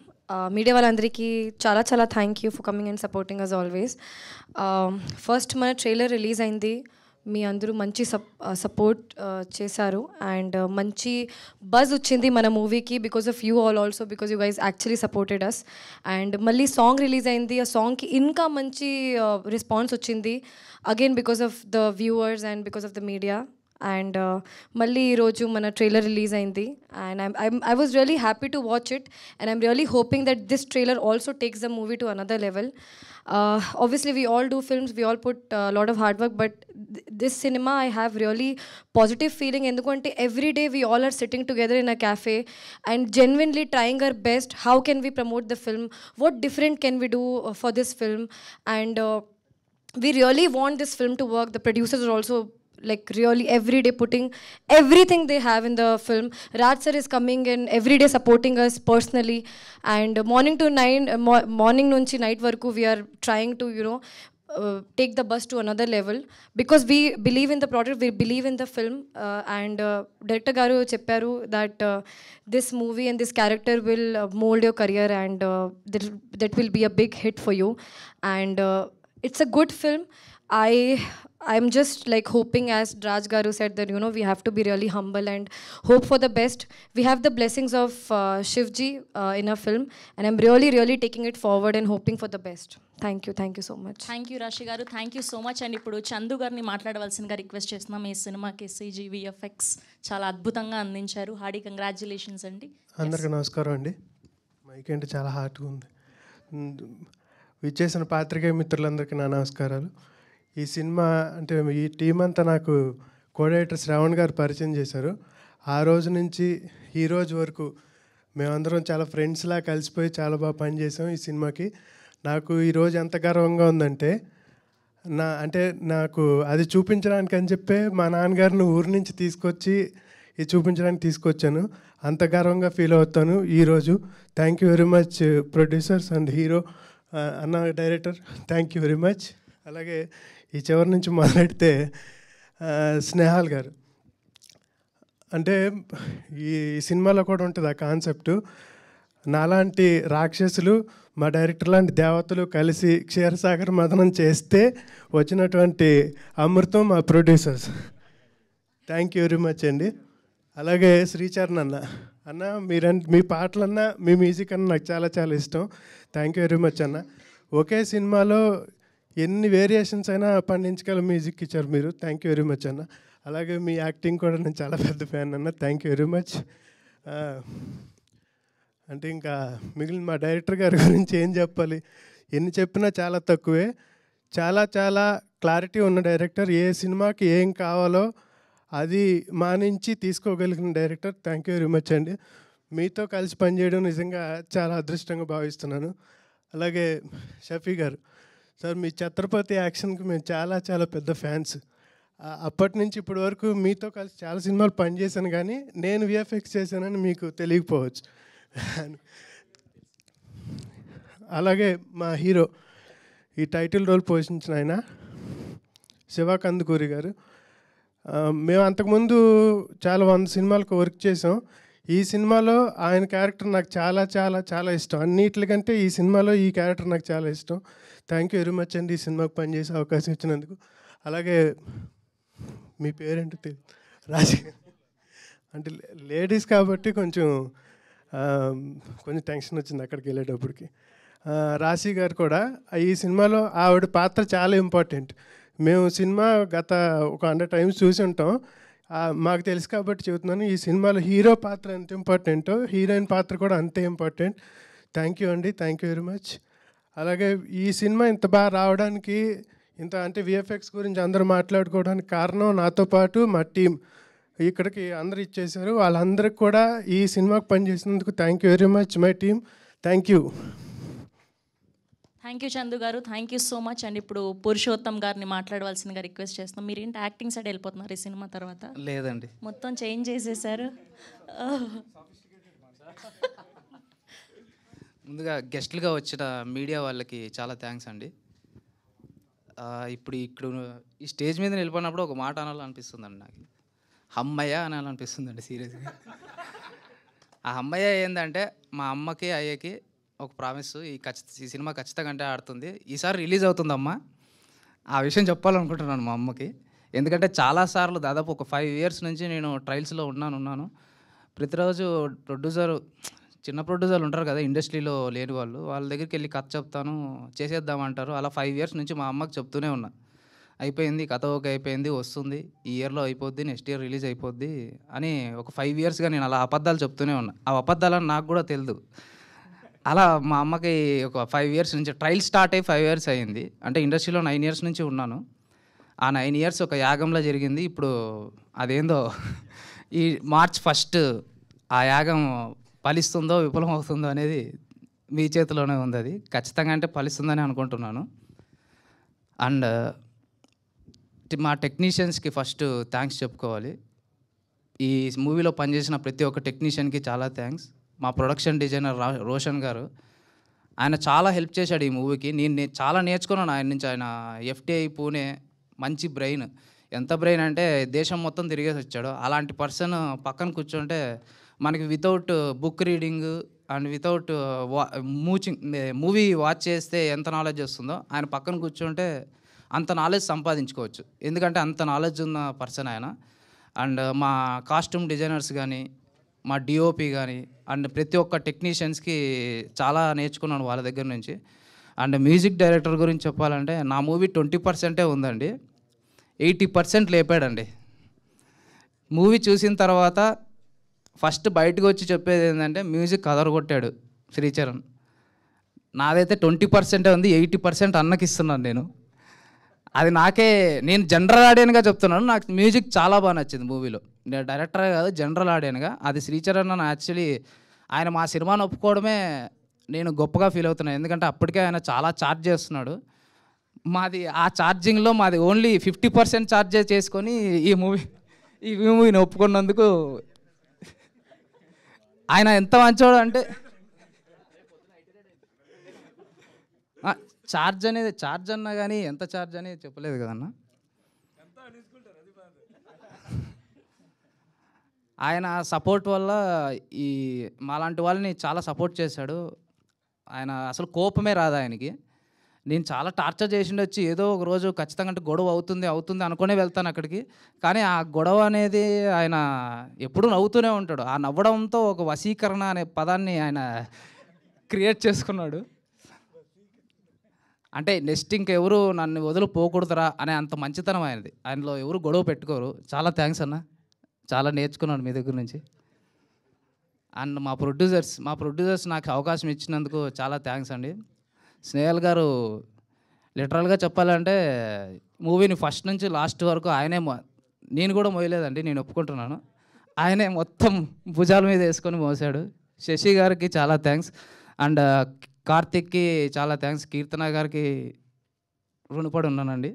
మీడియా వాళ్ళందరికీ చాలా చాలా thank you for coming and supporting us always. First మన ట్రైలర్ రిలీజ్ అయింది. మీ అందరూ మంచి సపోర్ట్ చేశారు అండ్ మంచి బజ్ వచ్చింది మన మూవీకి because of you all also, because you guys actually supported us. And మళ్ళీ సాంగ్ రిలీజ్ అయింది. ఆ సాంగ్కి ఇంకా మంచి రెస్పాన్స్ వచ్చింది, again because of the viewers and because of the media. And మళ్ళీ ఈరోజు మన ట్రైలర్ రిలీజ్ అయింది and I was really happy to watch it and I'm really hoping that this trailer also takes the movie to another level. Obviously we all do films, we all put a lot of hard work, but this cinema I have really positive feeling endukante every day we all are sitting together in a cafe and genuinely trying our best. How can we promote the film, what different can we do for this film, and we really want this film to work. The producers are also like really every day putting everything they have in the film. Raj sir is coming in every day supporting us personally, and morning to morning nunchi night varku we are trying to take the bus to another level because we believe in the product, we believe in the film, and director garu chepparu that this movie and this character will mold your career and that will be a big hit for you, and it's a good film. I'm just like hoping, as Raj Garu said, that we have to be really humble and hope for the best. We have the blessings of Shivji in our film, and I'm really taking it forward and hoping for the best. Thank you so much. Thank you Rashi garu, thank you so much. And ఇప్పుడు చందు గారిని మాట్లాడవలసిందిగా request చేస్తున్నాం. ఈ సినిమాకి CG VFX చాలా అద్భుతంగా అందించారు. Hearty congratulations అండి. అందరికీ నమస్కారం అండి. మైక్ అంటే చాలా హార్ట్గా ఉంది. విచ్చేసిన పాత్రికేయ మిత్రులందరికీ నా నమస్కారాలు. ఈ సినిమా అంటే ఈ టీం అంతా నాకు కోడైరెక్టర్ శ్రావణ్ గారు పరిచయం చేశారు. ఆ రోజు నుంచి ఈ రోజు వరకు మేమందరం చాలా ఫ్రెండ్స్లా కలిసిపోయి చాలా బాగా పనిచేసాం ఈ సినిమాకి. నాకు ఈరోజు ఎంత గర్వంగా ఉందంటే నాకు అది చూపించడానికి అని చెప్పే మా నాన్నగారిని ఊరి నుంచి తీసుకొచ్చి ఇది చూపించడానికి తీసుకొచ్చాను. అంత గర్వంగా ఫీల్ అవుతాను ఈరోజు. Thank you very much producers and hero అన్న director, thank you very much. అలాగే ఈ చివరి నుంచి మొదలెడితే స్నేహాల్ గారు, అంటే ఈ సినిమాలో కూడా ఉంటుంది ఆ కాన్సెప్ట్. నాలాంటి రాక్షసులు మా డైరెక్టర్ లాంటి దేవతలు కలిసి క్షీరసాగర్ మదనం చేస్తే వచ్చినటువంటి అమృతం మా producers. Thank you very much అండి. అలాగే శ్రీచరణ్ అన్న మీ పాటలన్నా మీ మ్యూజిక్ అన్న నాకు చాలా చాలా ఇష్టం. థ్యాంక్ యూ వెరీ మచ్ అన్న. ఒకే సినిమాలో ఎన్ని వేరియేషన్స్ అయినా పండించగల మ్యూజిక్ ఇచ్చారు మీరు. థ్యాంక్ యూ వెరీ మచ్ అన్న. అలాగే మీ యాక్టింగ్ కూడా నేను చాలా పెద్ద ఫ్యాన్ అన్న. Thank you very much. అంటే ఇంకా మిగిలిన మా డైరెక్టర్ గారి గురించి ఏం చెప్పాలి, ఎన్ని చెప్పినా చాలా తక్కువే. చాలా చాలా క్లారిటీ ఉన్న డైరెక్టర్. ఏ సినిమాకి ఏం కావాలో అది మానించి తీసుకోగలిగిన director. Thank you very much అండి. మీతో కలిసి పనిచేయడం నిజంగా చాలా అదృష్టంగా భావిస్తున్నాను. అలాగే షఫీ గారు సార్, మీ ఛత్రపతి యాక్షన్కి మేము చాలా చాలా పెద్ద ఫ్యాన్స్. అప్పటి నుంచి ఇప్పటి వరకు మీతో కలిసి చాలా సినిమాలు పనిచేశాను, కానీ నేను విఎఫ్ఎక్స్ చేశానని మీకు తెలియకపోవచ్చు. అలాగే మా హీరో ఈ టైటిల్ రోల్ పోషించిన ఆయన శివ కందుకూరి గారు. మేము అంతకుముందు చాలా 100 సినిమాలకు వర్క్ చేసాం. ఈ సినిమాలో ఆయన క్యారెక్టర్ నాకు చాలా చాలా చాలా ఇష్టం. అన్నిటికంటే ఈ సినిమాలో ఈ క్యారెక్టర్ నాకు చాలా ఇష్టం. థ్యాంక్ యూ వెరీ మచ్ అండి ఈ సినిమాకి పనిచేసే అవకాశం ఇచ్చినందుకు. అలాగే మీ పేరేంటో తెలియదు, రాజీ. అంటే లేడీస్ కాబట్టి కొంచెం టెన్షన్ వచ్చింది అక్కడికి వెళ్ళేటప్పటికి. రాశి గారు కూడా ఈ సినిమాలో ఆవిడ పాత్ర చాలా ఇంపార్టెంట్. మేము సినిమా గత ఒక 100 టైమ్స్ చూసి ఉంటాం. మాకు తెలుసు కాబట్టి చెబుతున్నాను, ఈ సినిమాలో హీరో పాత్ర ఎంత ఇంపార్టెంటో హీరోయిన్ పాత్ర కూడా అంతే ఇంపార్టెంట్. థ్యాంక్ యూ అండి. Thank you very much. అలాగే ఈ సినిమా ఇంత బాగా రావడానికి, అంటే విఎఫ్ఎక్స్ గురించి అందరూ మాట్లాడుకోవడానికి కారణం నాతో పాటు మా టీం ఇక్కడికి అందరు ఇచ్చేశారు. వాళ్ళందరికీ కూడా ఈ సినిమాకి పనిచేసినందుకు thank you very much my team. Thank you. Thank you Chandu garu, thank you so much. And ఇప్పుడు పురుషోత్తం గారిని మాట్లాడవలసిందిగా రిక్వెస్ట్ చేస్తున్నాం. మీరేంటి యాక్టింగ్ సైడ్ వెళ్ళిపోతున్నారు ఈ సినిమా తర్వాత? లేదండి, మొత్తం చేంజ్ చేసేసారు. ముందుగా గెస్ట్లుగా వచ్చిన మీడియా వాళ్ళకి చాలా థ్యాంక్స్ అండి. ఇప్పుడు ఈ స్టేజ్ మీద నిలిపోయినప్పుడు ఒక మాట అనాలనిపిస్తుందండి నాకు. అమ్మయ్య అనాలనిపిస్తుందండి సీరియస్గా. ఆ అమ్మయ్య ఏంటంటే మా అమ్మకి అయ్యకి ఒక ప్రామిస్, ఈ సినిమా ఖచ్చితంగా అంటే ఆడుతుంది, ఈసారి రిలీజ్ అవుతుందమ్మా. ఆ విషయం చెప్పాలనుకుంటున్నాను మా అమ్మకి. ఎందుకంటే చాలాసార్లు దాదాపు ఒక 5 years నుంచి నేను ట్రయల్స్లో ఉన్నాను. ప్రతిరోజు చిన్న ప్రొడ్యూసర్లు ఉంటారు కదా ఇండస్ట్రీలో లేని వాళ్ళు, వాళ్ళ దగ్గరికి వెళ్ళి కథ చెప్తాను, చేసేద్దామంటారు. అలా 5 years నుంచి మా అమ్మకి చెప్తూనే ఉన్నా. అయిపోయింది, కథ ఓకే అయిపోయింది, వస్తుంది, ఈ ఇయర్లో అయిపోద్ది, నెక్స్ట్ ఇయర్ రిలీజ్ అయిపోద్ది అని ఒక 5 yearsగా నేను అలా అబద్ధాలు చెప్తూనే ఉన్నా. ఆ అబద్ధాలని నాకు కూడా తెలియదు. అలా మా అమ్మకి ఒక 5 years నుంచి ట్రయల్ స్టార్ట్ అయ్యి 5 years అయ్యింది. అంటే ఇండస్ట్రీలో 9 years నుంచి ఉన్నాను. ఆ 9 years ఒక యాగంలో జరిగింది. ఇప్పుడు అదేందో ఈ March 1 ఆ యాగం ఫలిస్తుందో విఫలం అవుతుందో అనేది మీ చేతిలోనే ఉంది. అది ఖచ్చితంగా అంటే ఫలిస్తుందని అనుకుంటున్నాను. అండ్ మా టెక్నీషియన్స్కి ఫస్ట్ థ్యాంక్స్ చెప్పుకోవాలి. ఈ మూవీలో పనిచేసిన ప్రతి ఒక్క టెక్నీషియన్కి చాలా థ్యాంక్స్. మా ప్రొడక్షన్ డిజైనర్ రోషన్ గారు, ఆయన చాలా హెల్ప్ చేశాడు ఈ మూవీకి. నేను చాలా నేర్చుకున్నాను ఆయన నుంచి. ఆయన FTI పూణే, మంచి బ్రెయిన్. ఎంత బ్రెయిన్ అంటే దేశం మొత్తం తిరిగేసి వచ్చాడు. అలాంటి పర్సన్ పక్కన కూర్చుంటే మనకి without book reading and without movie watch చేస్తే ఎంత నాలెడ్జ్ వస్తుందో, ఆయన పక్కన కూర్చుంటే అంత నాలెడ్జ్ సంపాదించుకోవచ్చు. ఎందుకంటే అంత నాలెడ్జ్ ఉన్న పర్సన్ ఆయన. అండ్ మా కాస్ట్యూమ్ డిజైనర్స్ కానీ, మా DOP కానీ, అండ్ ప్రతి ఒక్క టెక్నీషియన్స్కి చాలా నేర్చుకున్నాను వాళ్ళ దగ్గర నుంచి. అండ్ మ్యూజిక్ డైరెక్టర్ గురించి చెప్పాలంటే నా మూవీ 20% ఉందండి, 80% లేపాడండి. మూవీ చూసిన తర్వాత ఫస్ట్ బయటకు వచ్చి చెప్పేది ఏంటంటే మ్యూజిక్ అదరగొట్టాడు శ్రీచరణ్. నాదైతే 20% ఉంది, 80% అన్నకి ఇస్తున్నాను నేను. అది నేను జనరల్ ఆడియన్గా చెప్తున్నాను. నాకు మ్యూజిక్ చాలా బాగా నచ్చింది మూవీలో. నేను డైరెక్టరే కాదు, జనరల్ ఆడియన్గా. అది శ్రీచరణ్ అన్న యాక్చువల్లీ ఆయన మా సినిమాను ఒప్పుకోవడమే నేను గొప్పగా ఫీల్ అవుతున్నాను. ఎందుకంటే అప్పటికే ఆయన చాలా ఛార్జ్ చేస్తున్నాడు. ఆ ఛార్జింగ్లో మాది ఓన్లీ 50% ఛార్జ్ చేసుకొని ఈ మూవీని ఒప్పుకున్నందుకు ఆయన ఎంత మంచోడు అంటే, ఛార్జ్ అన్నా కానీ ఎంత ఛార్జ్ అనేది చెప్పలేదు కదన్నా. ఆయన సపోర్ట్ వల్ల ఈ మాలాంటి వాళ్ళని చాలా సపోర్ట్ చేశాడు. ఆయన అసలు కోపమే రాదు ఆయనకి. నేను చాలా టార్చర్ చేసిండొచ్చి ఏదో ఒక రోజు ఖచ్చితంగా అంటే గొడవ అవుతుంది అనుకునే వెళ్తాను అక్కడికి. కానీ ఆ గొడవ అనేది ఆయన ఎప్పుడూ నవ్వుతూనే ఉంటాడు. ఆ నవ్వడంతో ఒక వశీకరణ అనే పదాన్ని ఆయన క్రియేట్ చేసుకున్నాడు. అంటే నెక్స్ట్ ఇంకెవరు నన్ను వదిలిపోకూడదురా అనే అంత మంచితనం ఆయనది. ఆయనలో ఎవరు గొడవ పెట్టుకోరు. చాలా థ్యాంక్స్ అన్న, చాలా నేర్చుకున్నాను మీ దగ్గర నుంచి. అండ్ మా ప్రొడ్యూసర్స్ నాకు అవకాశం ఇచ్చినందుకు చాలా థ్యాంక్స్ అండి. స్నేహల్ గారు లిటరల్గా చెప్పాలంటే మూవీని ఫస్ట్ నుంచి లాస్ట్ వరకు ఆయనే నేను కూడా మోయలేదండి, నేను ఒప్పుకుంటున్నాను. ఆయనే మొత్తం భుజాల మీద వేసుకొని మోసాడు. శశి గారికి చాలా థ్యాంక్స్. అండ్ కార్తిక్కి చాలా థ్యాంక్స్. కీర్తన గారికి రుణపడి ఉన్నానండి.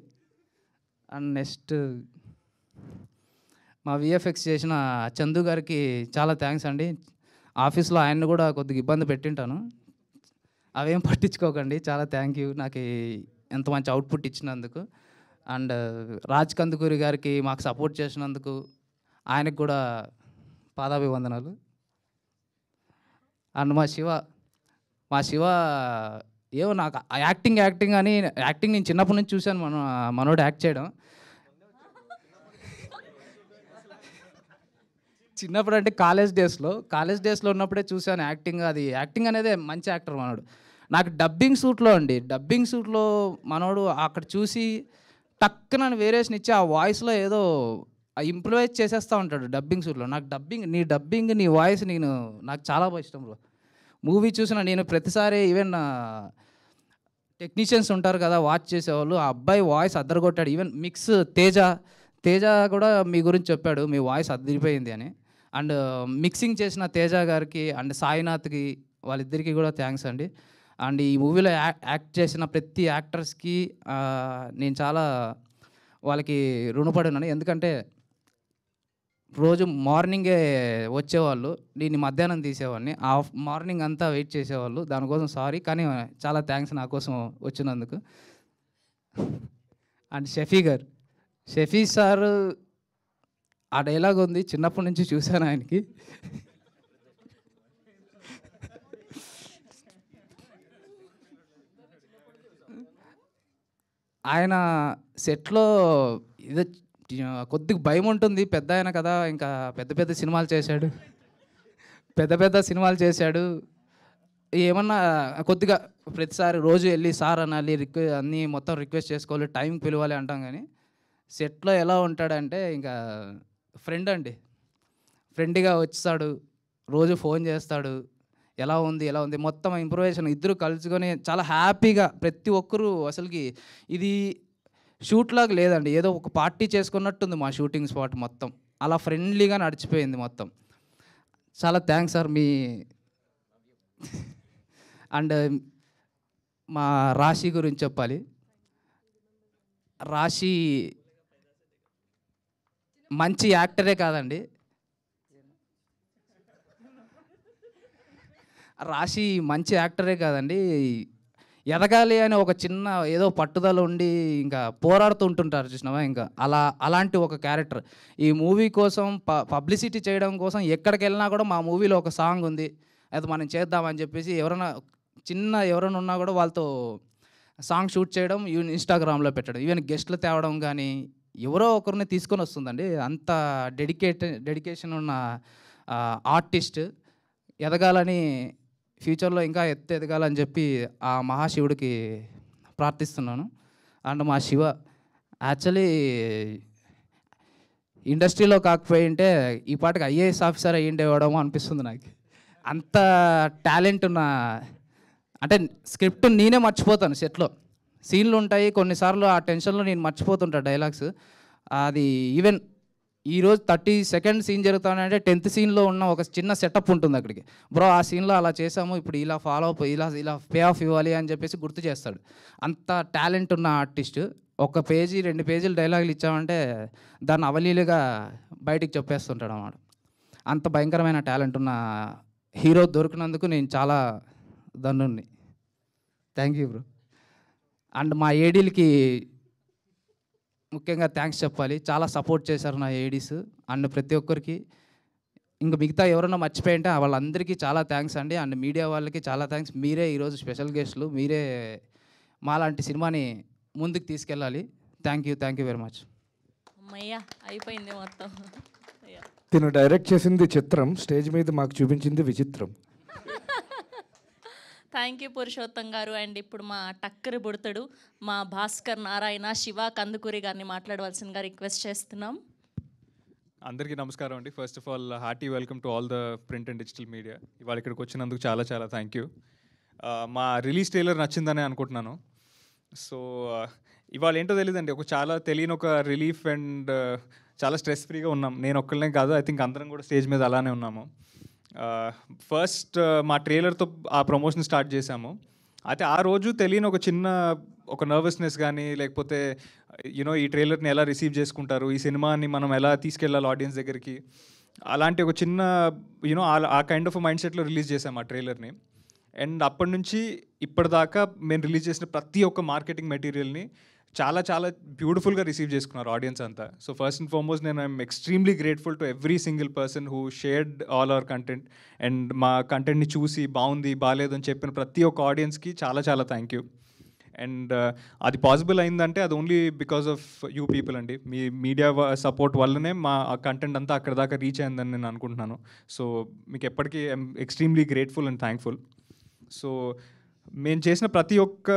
అండ్ నెక్స్ట్ మా విఎఫ్ఎక్స్ చేసిన చందు గారికి చాలా థ్యాంక్స్ అండి. ఆఫీస్లో ఆయన్ని కూడా కొద్దిగా ఇబ్బంది పెట్టింటాను, అవేం పట్టించుకోకండి. చాలా థ్యాంక్ యూ నాకు ఎంత మంచి అవుట్పుట్ ఇచ్చినందుకు. అండ్ రాజ్ కందుకూరి గారికి మాకు సపోర్ట్ చేసినందుకు ఆయనకు కూడా పాదాభివందనాలు. అండ్ మా శివ ఏమో నాకు యాక్టింగ్ అని యాక్టింగ్ నేను చిన్నప్పటి నుంచి చూశాను. మనోడు యాక్ట్ చేయడం చిన్నప్పుడు అంటే కాలేజ్ డేస్లో ఉన్నప్పుడే చూశాను యాక్టింగ్. అది యాక్టింగ్ అనేది మంచి యాక్టర్ మనోడు. నాకు డబ్బింగ్ సూట్లో మనోడు అక్కడ చూసి టక్కున వేరియేషన్ ఇచ్చి ఆ వాయిస్లో ఏదో ఇంప్రూవైజ్ చేసేస్తూ ఉంటాడు డబ్బింగ్ సూట్లో. నాకు నీ వాయిస్ నాకు చాలా ఇష్టం బ్రో. మూవీ చూసిన నేను ప్రతిసారి ఈవెన్ టెక్నీషియన్స్ ఉంటారు కదా వాచ్ చేసేవాళ్ళు, ఆ అబ్బాయి వాయిస్ అద్దరగొట్టాడు. ఈవెన్ మిక్స్ తేజ కూడా మీ గురించి చెప్పాడు, మీ వాయిస్ అదిరిపోయింది అని. అండ్ మిక్సింగ్ చేసిన తేజ గారికి అండ్ సాయినాథ్కి వాళ్ళిద్దరికీ కూడా థ్యాంక్స్ అండి. అండ్ ఈ మూవీలో యాక్ట్ చేసిన ప్రతి యాక్టర్స్కి నేను చాలా వాళ్ళకి రుణపడి ఉన్నాను. ఎందుకంటే రోజు మార్నింగే వచ్చేవాళ్ళు, నేను మధ్యాహ్నం తీసేవాడిని, ఆ మార్నింగ్ అంతా వెయిట్ చేసేవాళ్ళు. దానికోసం సారీ, కానీ చాలా థ్యాంక్స్ నా కోసం వచ్చినందుకు. అండ్ షఫీ సార్ ఆ డైలాగ్ ఉంది, చిన్నప్పటి నుంచి చూశాను ఆయనకి. ఆయన సెట్లో ఇది కొద్దిగా భయం ఉంటుంది, పెద్ద ఆయన కదా, ఇంకా పెద్ద సినిమాలు చేశాడు. ఏమన్నా కొద్దిగా ప్రతిసారి రోజు వెళ్ళి సార్ అనాలి, అన్నీ మొత్తం రిక్వెస్ట్ చేసుకోవాలి, టైం పిలవాలి అంటాం. కానీ సెట్లో ఎలా ఉంటాడంటే ఇంకా ఫ్రెండ్గా వచ్చాడు, రోజు ఫోన్ చేస్తాడు, ఎలా ఉంది మొత్తం ఇంప్రూవేషన్ ఇద్దరు కలుసుకొని చాలా హ్యాపీగా ప్రతి ఒక్కరూ. అసలుకి ఇది షూట్ లాగా లేదండి, ఏదో ఒక పార్టీ చేసుకున్నట్టుంది మా షూటింగ్ స్పాట్ మొత్తం. అలా ఫ్రెండ్లీగా నడిచిపోయింది మొత్తం. చాలా థ్యాంక్స్ సార్ మీ. అండ్ మా రాశి గురించి చెప్పాలి. రాశి మంచి యాక్టరే కాదండి, ఎదగాలి అని ఒక చిన్న ఏదో పట్టుదల ఉండి ఇంకా పోరాడుతూ ఉంటుంటారు చూసినావా, ఇంకా అలాంటి ఒక క్యారెక్టర్. ఈ మూవీ కోసం పబ్లిసిటీ చేయడం కోసం ఎక్కడికి వెళ్ళినా కూడా మా మూవీలో ఒక సాంగ్ ఉంది, అది మనం చేద్దామని చెప్పేసి ఎవరైనా ఉన్నా కూడా వాళ్ళతో సాంగ్ షూట్ చేయడం, ఇన్స్టాగ్రామ్లో పెట్టడం, ఈవెన్ గెస్ట్లు తేవడం కానీ ఎవరో ఒకరిని తీసుకొని వస్తుందండి. అంత డెడికేషన్ ఉన్న ఆర్టిస్ట్ ఎదగాలని, ఫ్యూచర్లో ఇంకా ఎదగాలని చెప్పి ఆ మహాశివుడికి ప్రార్థిస్తున్నాను. అండ్ మా శివ యాక్చువల్లీ ఇండస్ట్రీలో కాకపోయింటే ఈ పాటికి ఐఏఎస్ ఆఫీసర్ అయ్యిండేవాడమో అనిపిస్తుంది నాకు. అంత టాలెంట్ ఉన్న, అంటే స్క్రిప్ట్ నేనే మర్చిపోతాను, సెట్లో సీన్లు ఉంటాయి కొన్నిసార్లు, ఆ టెన్షన్లో నేను మర్చిపోతుంటా డైలాగ్స్. అది ఈవెన్ ఈరోజు 30 సెకండ్ సీన్ జరుగుతానంటే 10th సీన్లో ఉన్న ఒక చిన్న సెటప్ ఉంటుంది అక్కడికి, బ్రో ఆ సీన్లో అలా చేసాము, ఇప్పుడు ఇలా ఫాలో అప్, ఇలా పే ఆఫ్ ఇవ్వాలి అని చెప్పేసి గుర్తు చేస్తాడు. అంత టాలెంట్ ఉన్న ఆర్టిస్ట్. 1 పేజీ 2 పేజీలు డైలాగులు ఇచ్చామంటే దాన్ని అవలీలుగా బయటికి చెప్పేస్తుంటాడు అన్నమాట. అంత భయంకరమైన టాలెంట్ ఉన్న హీరో దొరికినందుకు నేను చాలా ధన్యుణ్ణి. Thank you bro. అండ్ మా ఏడీలకి ముఖ్యంగా థ్యాంక్స్ చెప్పాలి, చాలా సపోర్ట్ చేశారు నా ఏడీస్. అండ్ ప్రతి ఒక్కరికి ఇంకా మిగతా ఎవరైనా మర్చిపోయింటే వాళ్ళందరికీ చాలా థ్యాంక్స్ అండి. అండ్ మీడియా వాళ్ళకి చాలా థ్యాంక్స్. మీరే ఈరోజు స్పెషల్ గెస్ట్లు, మీరే మాలాంటి సినిమాని ముందుకు తీసుకెళ్ళాలి. Thank you very much. అమ్మయ్యా అయిపోయింది మొత్తం. తిను డైరెక్ట్ చేసింది చిత్రం, స్టేజ్ మీద మాకు చూపించింది విచిత్రం. థ్యాంక్ యూ పురుషోత్తం గారు. అండ్ ఇప్పుడు మా టక్కరి బుడతడు మా భాస్కర్ నారాయణ శివ కందుకూరి గారిని మాట్లాడవలసిందిగా రిక్వెస్ట్ చేస్తున్నాం. అందరికీ నమస్కారం అండి. First of all hearty welcome to all the print and digital media. ఇవాళ ఇక్కడికి వచ్చినందుకు చాలా చాలా థ్యాంక్ యూ. మా రిలీజ్ ట్రైలర్ నచ్చిందని అనుకుంటున్నాను. సో ఇవాళ ఏంటో తెలియదండి, ఒక చాలా తెలియని ఒక రిలీఫ్ అండ్ చాలా స్ట్రెస్ ఫ్రీగా ఉన్నాం. నేను ఒక్కళ్ళనే కాదు, ఐ థింక్ అందరం కూడా స్టేజ్ మీద అలానే ఉన్నాము. ఫస్ట్ మా ట్రైలర్తో ఆ ప్రమోషన్ స్టార్ట్ చేశాము. అయితే ఆ రోజు తెలియని ఒక చిన్న ఒక నర్వస్నెస్ కానీ, లేకపోతే యూనో ఈ ట్రైలర్ని ఎలా రిసీవ్ చేసుకుంటారు, ఈ సినిమాని మనం ఎలా తీసుకెళ్ళాలి ఆడియన్స్ దగ్గరికి, అలాంటి ఒక చిన్న యూనో ఆ కైండ్ ఆఫ్ మైండ్ సెట్లో రిలీజ్ చేసాము ఆ ట్రైలర్ని. అండ్ అప్పటి నుంచి ఇప్పటిదాకా మేము రిలీజ్ చేసిన ప్రతి ఒక్క మార్కెటింగ్ మెటీరియల్ని చాలా చాలా బ్యూటిఫుల్గా రిసీవ్ చేసుకున్నారు ఆడియన్స్ అంతా. సో ఫస్ట్ అండ్ ఫార్మోస్ట్ నేను I'm extremely grateful to every single person who shared all our content. And మా కంటెంట్ని చూసి బాగుంది బాగాలేదు అని చెప్పిన ప్రతి ఒక్క ఆడియన్స్కి చాలా చాలా థ్యాంక్ యూ. అండ్ అది పాసిబుల్ అయిందంటే అది only because of you people అండి. మీ మీడియా సపోర్ట్ వల్లనే మా కంటెంట్ అంతా అక్కడ దాకా రీచ్ అయిందని నేను అనుకుంటున్నాను. సో మీకు ఎప్పటికీ I'm extremely grateful and thankful. So మేము చేసిన ప్రతి ఒక్క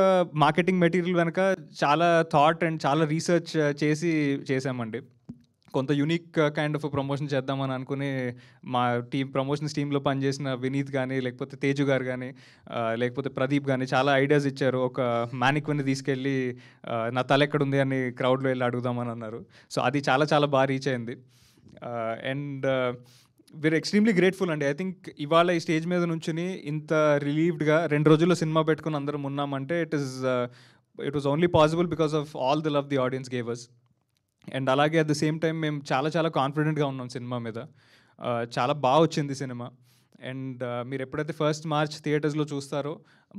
మార్కెటింగ్ మెటీరియల్ వెనక చాలా థాట్ అండ్ చాలా రీసెర్చ్ చేసి చేసామండి. కొంత యూనిక్ కైండ్ ఆఫ్ ప్రమోషన్ చేద్దామని అనుకుని మా ప్రమోషన్స్ టీంలో పనిచేసిన వినీత్ కానీ, లేకపోతే తేజు గారు కానీ, లేకపోతే ప్రదీప్ కానీ చాలా ఐడియాస్ ఇచ్చారు. ఒక మ్యానిక్వెన్ని తీసుకెళ్ళి నా తల ఎక్కడుంది అని క్రౌడ్లో వెళ్ళి అడుగుదామని అన్నారు. సో అది చాలా చాలా బాగా రీచ్ అయింది. అండ్ వీఆర్ ఎక్స్ట్రీమ్లీ గ్రేట్ఫుల్ అండి. ఐ థింక్ ఇవాళ ఈ స్టేజ్ మీద నుంచుని ఇంత రిలీవ్డ్గా 2 రోజుల్లో సినిమా పెట్టుకుని అందరం ఉన్నామంటే it was only possible because of all the love the audience gave us. And అలాగే అట్ ద సేమ్ టైం మేము చాలా చాలా కాన్ఫిడెంట్గా ఉన్నాం సినిమా మీద. చాలా బాగా వచ్చింది సినిమా. అండ్ మీరు ఎప్పుడైతే 1 మార్చ్ థియేటర్స్లో చూస్తారో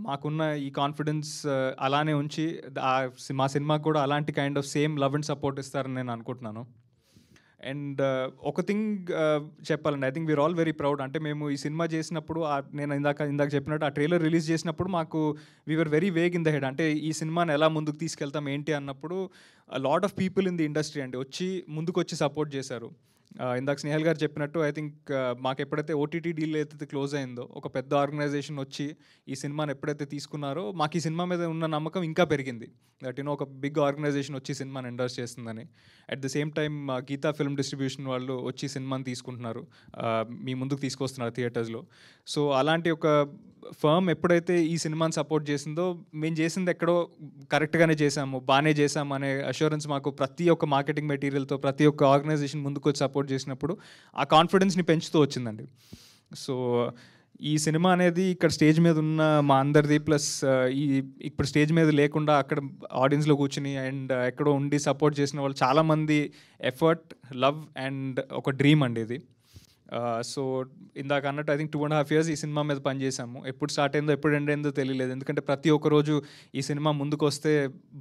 మాకున్న ఈ కాన్ఫిడెన్స్ అలానే ఉంచి మా సినిమాకి కూడా అలాంటి kind of same love and support ఇస్తారని నేను అనుకుంటున్నాను. అండ్ ఒక థింగ్ చెప్పాలండి, I think we're all very proud. అంటే మేము ఈ సినిమా చేసినప్పుడు నేను ఇందాక చెప్పినట్టు ఆ ట్రైలర్ రిలీజ్ చేసినప్పుడు మాకు we're very vague in the head. అంటే ఈ సినిమాని ఎలా ముందుకు తీసుకెళ్తాం ఏంటి అన్నప్పుడు lot of people in the industry అండి ముందుకు వచ్చి సపోర్ట్ చేశారు. ఇందాక స్నేహల్ గారు చెప్పినట్టు ఐ థింక్ మాకు ఎప్పుడైతే ఓటీటీ డీల్ అయితే క్లోజ్ అయిందో ఒక పెద్ద ఆర్గనైజేషన్ వచ్చి ఈ సినిమాని ఎప్పుడైతే తీసుకున్నారో మాకు ఈ సినిమా మీద ఉన్న నమ్మకం ఇంకా పెరిగింది. దట్ యూనో ఒక బిగ్ ఆర్గనైజేషన్ వచ్చి సినిమాని ఎండర్స్ చేస్తుందని. At the same time Geetha film distribution వాళ్ళు వచ్చి సినిమాని తీసుకుంటున్నారు, మీ ముందుకు తీసుకొస్తున్నారు థియేటర్స్లో. సో అలాంటి ఒక ఫర్మ్ ఎప్పుడైతే ఈ సినిమాని సపోర్ట్ చేసిందో మేము చేసింది ఎక్కడో కరెక్ట్గానే చేసాము, బాగానే చేసాము అనే అష్యూరెన్స్ మాకు ప్రతి ఒక్క మార్కెటింగ్ మెటీరియల్తో ప్రతి ఒక్క ఆర్గనైజేషన్ ముందుకు వచ్చి సపోర్ట్ చేసినప్పుడు ఆ కాన్ఫిడెన్స్ని పెంచుతూ వచ్చిందండి. సో ఈ సినిమా అనేది ఇక్కడ స్టేజ్ మీద ఉన్న మా అందరిది ప్లస్ ఇప్పుడు స్టేజ్ మీద లేకుండా అక్కడ ఆడియన్స్లో కూర్చుని అండ్ ఎక్కడో ఉండి సపోర్ట్ చేసిన వాళ్ళు చాలామంది ఎఫర్ట్, లవ్ అండ్ ఒక డ్రీమ్ అండి ఇది. సో ఇందాక అన్నట్టు ఐ థింక్ 2.5 years ఈ సినిమా మీద పనిచేసాము. ఎప్పుడు స్టార్ట్ అయిందో ఎప్పుడు ఎండ్ అయిందో తెలియలేదు. ఎందుకంటే ప్రతి ఒక్క రోజు ఈ సినిమా ముందుకు వస్తే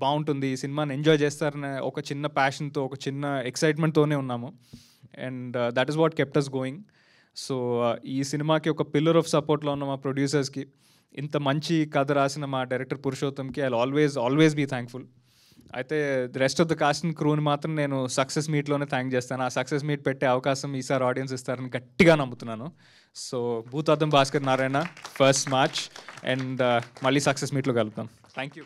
బాగుంటుంది, ఈ సినిమాని ఎంజాయ్ చేస్తారనే ఒక చిన్న ప్యాషన్తో ఒక చిన్న ఎక్సైట్మెంట్తోనే ఉన్నాము. And that is what kept us going. So ఈ సినిమాకి ఒక పిల్లర్ ఆఫ్ సపోర్ట్లో ఉన్న మా ప్రొడ్యూసర్స్కి, ఇంత మంచి కథ రాసిన మా డైరెక్టర్ పురుషోత్తంకి ఐ ఆల్వేస్ బీ థ్యాంక్ఫుల్. అయితే rest of the cast and క్రూని మాత్రం నేను సక్సెస్ మీట్లోనే థ్యాంక్ చేస్తాను. ఆ సక్సెస్ మీట్ పెట్టే అవకాశం ఈసారి ఆడియన్స్ ఇస్తారని గట్టిగా నమ్ముతున్నాను. So Bhoothaddam Bhaskar Narayana 1 March and మళ్ళీ సక్సెస్ మీట్లో కలుద్దాం. Thank you.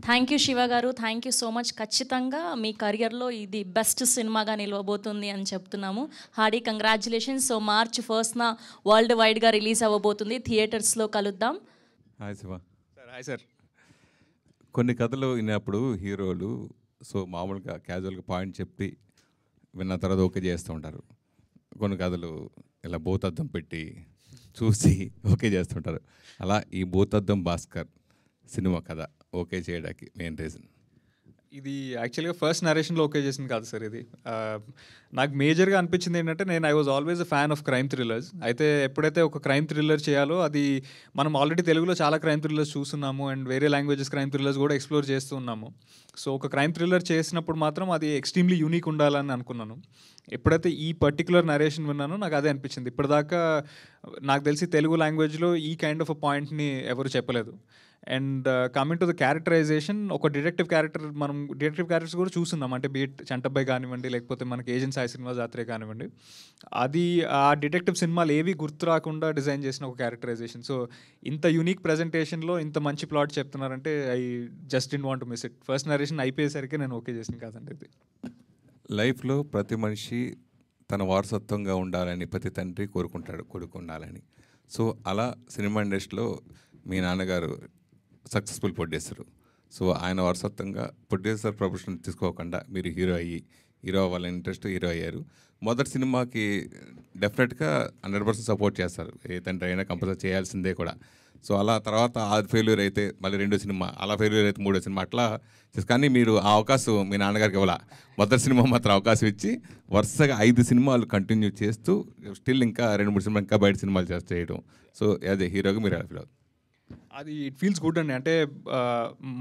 Thank you Shiva garu, thank you so much. ఖచ్చితంగా మీ కెరియర్లో ఇది బెస్ట్ సినిమాగా నిలవబోతుంది అని చెప్తున్నాము. Hearty congratulations. సో March 1న వరల్డ్ వైడ్గా రిలీజ్ అవ్వబోతుంది, థియేటర్స్లో కలుద్దాం. Hi Shiva. Sir hi sir. కొన్ని కథలు విన్నప్పుడు హీరోలు సో మామూలుగా క్యాజువల్గా పాయింట్ చెప్పి విన్న తర్వాత ఓకే చేస్తూ ఉంటారు. కొన్ని కథలు ఇలా భూతద్దం పెట్టి చూసి ఓకే చేస్తుంటారు. అలా ఈ భూతద్దం భాస్కర్ సినిమా కథ ఓకే చేయడానికి మెయిన్ రీజన్? ఇది యాక్చువల్గా ఫస్ట్ నరేషన్లో ఓకే చేసింది కాదు సార్. ఇది నాకు మేజర్గా అనిపించింది ఏంటంటే, నేను I was always a fan of crime thrillers. అయితే ఎప్పుడైతే ఒక క్రైమ్ థ్రిల్లర్ చేయాలో, అది మనం ఆల్రెడీ తెలుగులో చాలా క్రైమ్ థ్రిల్లర్స్ చూస్తున్నాము అండ్ వేరే లాంగ్వేజెస్ క్రైమ్ థ్రిల్లర్స్ కూడా ఎక్స్ప్లోర్ చేస్తూ ఉన్నాము. సో ఒక క్రైమ్ థ్రిల్లర్ చేసినప్పుడు మాత్రం అది ఎక్స్ట్రీమ్లీ యూనిక్ ఉండాలని అనుకున్నాను. ఎప్పుడైతే ఈ పర్టికులర్ నరేషన్ విన్నానో నాకు అదే అనిపించింది. ఇప్పటిదాకా నాకు తెలిసి తెలుగు లాంగ్వేజ్లో ఈ కైండ్ ఆఫ్ అ పాయింట్ని ఎవరు చెప్పలేదు. And coming to the characterisation, ఒక డిటెక్టివ్ క్యారెక్టర్, మనం డిటెక్టివ్ క్యారెక్టర్స్ కూడా చూస్తున్నాం. అంటే బీట్ చంటబ్బాయి కానివ్వండి, లేకపోతే మనకి ఏజెంట్ సాయి సినిమా జాత్రే కానివ్వండి, అది ఆ డిటెక్టివ్ సినిమాలు ఏవి గుర్తు రాకుండా డిజైన్ చేసిన ఒక క్యారెక్టరైజేషన్. సో ఇంత యూనిక్ ప్రజెంటేషన్లో ఇంత మంచి ప్లాట్ చెప్తున్నారంటే I just didn't want to miss it. First narration అయిపోయేసరికి నేను ఓకే చేసిన కాదండి ఇది. లైఫ్లో ప్రతి మనిషి తన వారసత్వంగా ఉండాలని ప్రతి తండ్రి కోరుకుంటాడు, కొడుకు ఉండాలని. సో అలా సినిమా ఇండస్ట్రీలో మీ నాన్నగారు సక్సెస్ఫుల్ ప్రొడ్యూసర్. సో ఆయన వారసత్వంగా ప్రొడ్యూసర్ ప్రొఫెషన్ తీసుకోకుండా మీరు హీరో అవ్వాలని ఇంట్రెస్ట్, హీరో అయ్యారు. మొదటి సినిమాకి డెఫినెట్గా 100% సపోర్ట్ చేస్తారు. ఏ తండ్రి అయినా కంపల్సరీ చేయాల్సిందే కూడా. సో అలా తర్వాత అది ఫెయిల్యూర్ అయితే మళ్ళీ 2వ సినిమా, అలా ఫెయిల్యూర్ అయితే 3వ సినిమా, అట్లా కానీ మీరు ఆ అవకాశం మీ నాన్నగారికి ఇవ్వాల. మొదటి సినిమా మాత్రం అవకాశం ఇచ్చి వరుసగా 5 సినిమాలు కంటిన్యూ చేస్తూ స్టిల్ ఇంకా 2-3 సినిమాలు ఇంకా బయట సినిమాలు చేయడం. సో అదే హీరోగా మీరు ఎలా ఫీల్ అవుతుంది? అది ఇట్ ఫీల్స్ గుడ్ అండి. అంటే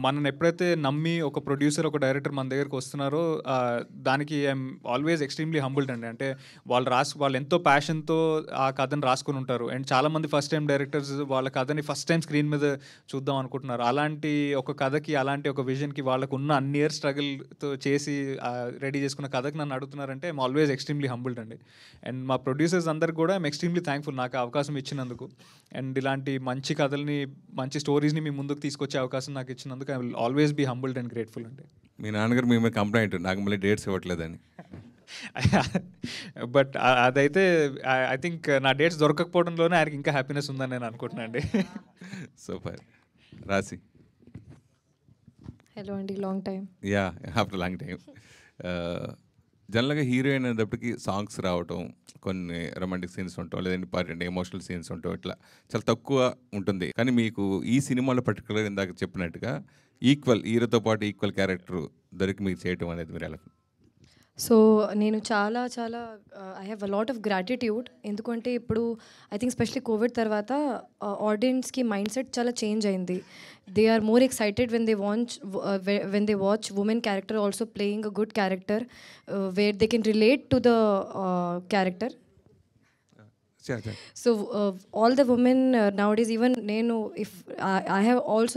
మనని ఎప్పుడైతే నమ్మి ఒక ప్రొడ్యూసర్, ఒక డైరెక్టర్ మన దగ్గరికి వస్తున్నారో, దానికి ఐఎమ్ ఆల్వేస్ ఎక్స్ట్రీమ్లీ హంబుల్డ్ అండి. అంటే వాళ్ళు ఎంతో ప్యాషన్తో ఆ కథను రాసుకుని ఉంటారు. అండ్ చాలామంది ఫస్ట్ టైం డైరెక్టర్స్ వాళ్ళ కథని ఫస్ట్ టైం స్క్రీన్ మీద చూద్దాం అనుకుంటున్నారు. అలాంటి ఒక కథకి, అలాంటి ఒక విజన్కి వాళ్ళకు ఉన్న అన్ని ఇయర్స్ స్ట్రగుల్తో చేసి రెడీ చేసుకున్న కథకి నన్ను అడుగుతున్నారంటే ఐఎమ్ ఆల్వేస్ ఎక్స్ట్రీమ్లీ హంబుల్డ్ అండి. అండ్ మా ప్రొడ్యూసర్స్ అందరికి కూడా ఐఎమ్ ఎక్స్ట్రీమ్లీ థ్యాంక్ఫుల్ నాకు అవకాశం ఇచ్చినందుకు. అండ్ ఇలాంటి మంచి కథల్ని, మంచి స్టోరీస్ని మీ ముందుకు తీసుకొచ్చే అవకాశం నాకు ఇచ్చినందుకు I will always be humbled and grateful అండి. మీ నాన్నగారు మీ మీద కంప్లైంట్, నాకు మళ్ళీ డేట్స్ ఇవ్వట్లేదని. బట్ అదైతే ఐ థింక్ నా డేట్స్ దొరకకపోవడంలోనే ఆయనకి ఇంకా హ్యాపీనెస్ ఉందని నేను అనుకుంటున్నాను అండి. సూపర్. రాసి. హలో అండి, long time. Yeah, after long time. జనరల్గా హీరోయిన్ అనేటప్పటికి సాంగ్స్ రావటం, కొన్ని రొమాంటిక్ సీన్స్ ఉంటాం, లేదంటే ఎమోషనల్ సీన్స్ ఉంటాం, ఇట్లా చాలా తక్కువ ఉంటుంది. కానీ మీకు ఈ సినిమాలో పర్టికులర్ ఇందాక చెప్పినట్టుగా హీరోతో పాటు ఈక్వల్ క్యారెక్టర్ దొరికి మీకు చేయటం అనేది మీరు ఎలా? సో నేను చాలా I have a lot of gratitude. ఎందుకంటే ఇప్పుడు ఐ థింక్ స్పెషలీ కోవిడ్ తర్వాత ఆడియన్స్కి మైండ్ సెట్ చాలా చేంజ్ అయింది. They are more excited when they watch women character also playing a good character where they can relate to the character. So all the women nowadays, even Nenu, if I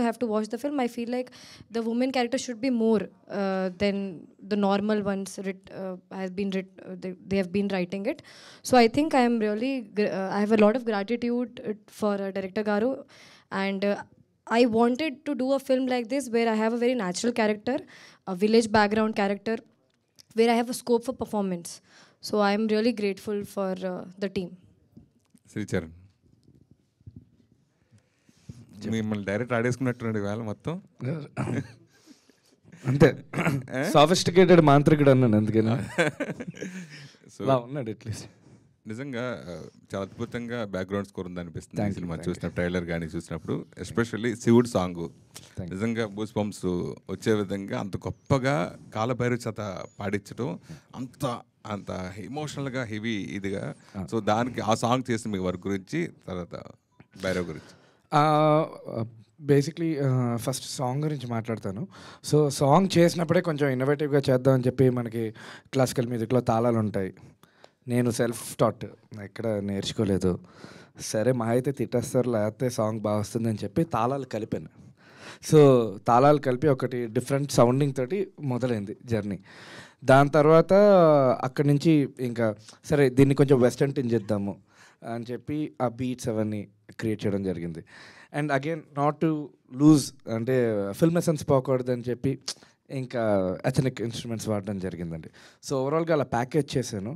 have to watch the film, I feel like the women character should be more than the normal ones they have been writing it. So I think I am really I have a lot of gratitude for director Garu, and I wanted to do a film like this where I have a very natural character, a village background character, where I have a scope for performance. So I am really grateful for the team. Sricharan, మిమ్మల్ని direct ఆడేసుకున్నట్టున్నాడు వేళ మొత్తం. అంతే, sophisticated మాంత్రికుడు అన్నాను అందుకని. So ఉన్నాడు at least. నిజంగా చాలా అద్భుతంగా బ్యాక్గ్రౌండ్ స్కోర్ ఉంది అనిపిస్తుంది సినిమా చూసిన ట్రైలర్ కానీ చూసినప్పుడు. ఎస్పెషల్లీ శివుడు సాంగ్ నిజంగా బూస్ పంప్స్ వచ్చే విధంగా అంత గొప్పగా కాలభైరవ చేత పాడించడం, అంత ఎమోషనల్గా హెవీ ఇదిగా. సో దానికి ఆ సాంగ్ చేసిన మీ వర్క్ గురించి, తర్వాత భైరవ్ గురించి. బేసిక్లీ ఫస్ట్ సాంగ్ గురించి మాట్లాడతాను. సో సాంగ్ చేసినప్పుడే కొంచెం ఇన్నోవేటివ్గా చేద్దామని చెప్పి మనకి క్లాసికల్ మ్యూజిక్లో తాళాలు ఉంటాయి. నేను సెల్ఫ్ టాట్, ఎక్కడ నేర్చుకోలేదు. సరే మా అయితే తిట్టేస్తారు, లేకపోతే సాంగ్ బాగా వస్తుందని చెప్పి తాళాలు కలిపాను. సో తాళాలు కలిపి ఒకటి డిఫరెంట్ సౌండింగ్ తోటి మొదలైంది జర్నీ. దాని తర్వాత అక్కడి నుంచి ఇంకా సరే దీన్ని కొంచెం వెస్టర్న్ టిన్ చేద్దాము అని చెప్పి ఆ బీట్స్ అవన్నీ క్రియేట్ చేయడం జరిగింది. And again not to lose, అంటే ఫిల్మ్ ఎసెన్స్ పోకూడదు అని చెప్పి ఇంకా ఎథనిక్ ఇన్స్ట్రుమెంట్స్ వాడడం జరిగిందండి. సో ఓవరాల్గా అలా ప్యాకేజ్ చేశాను.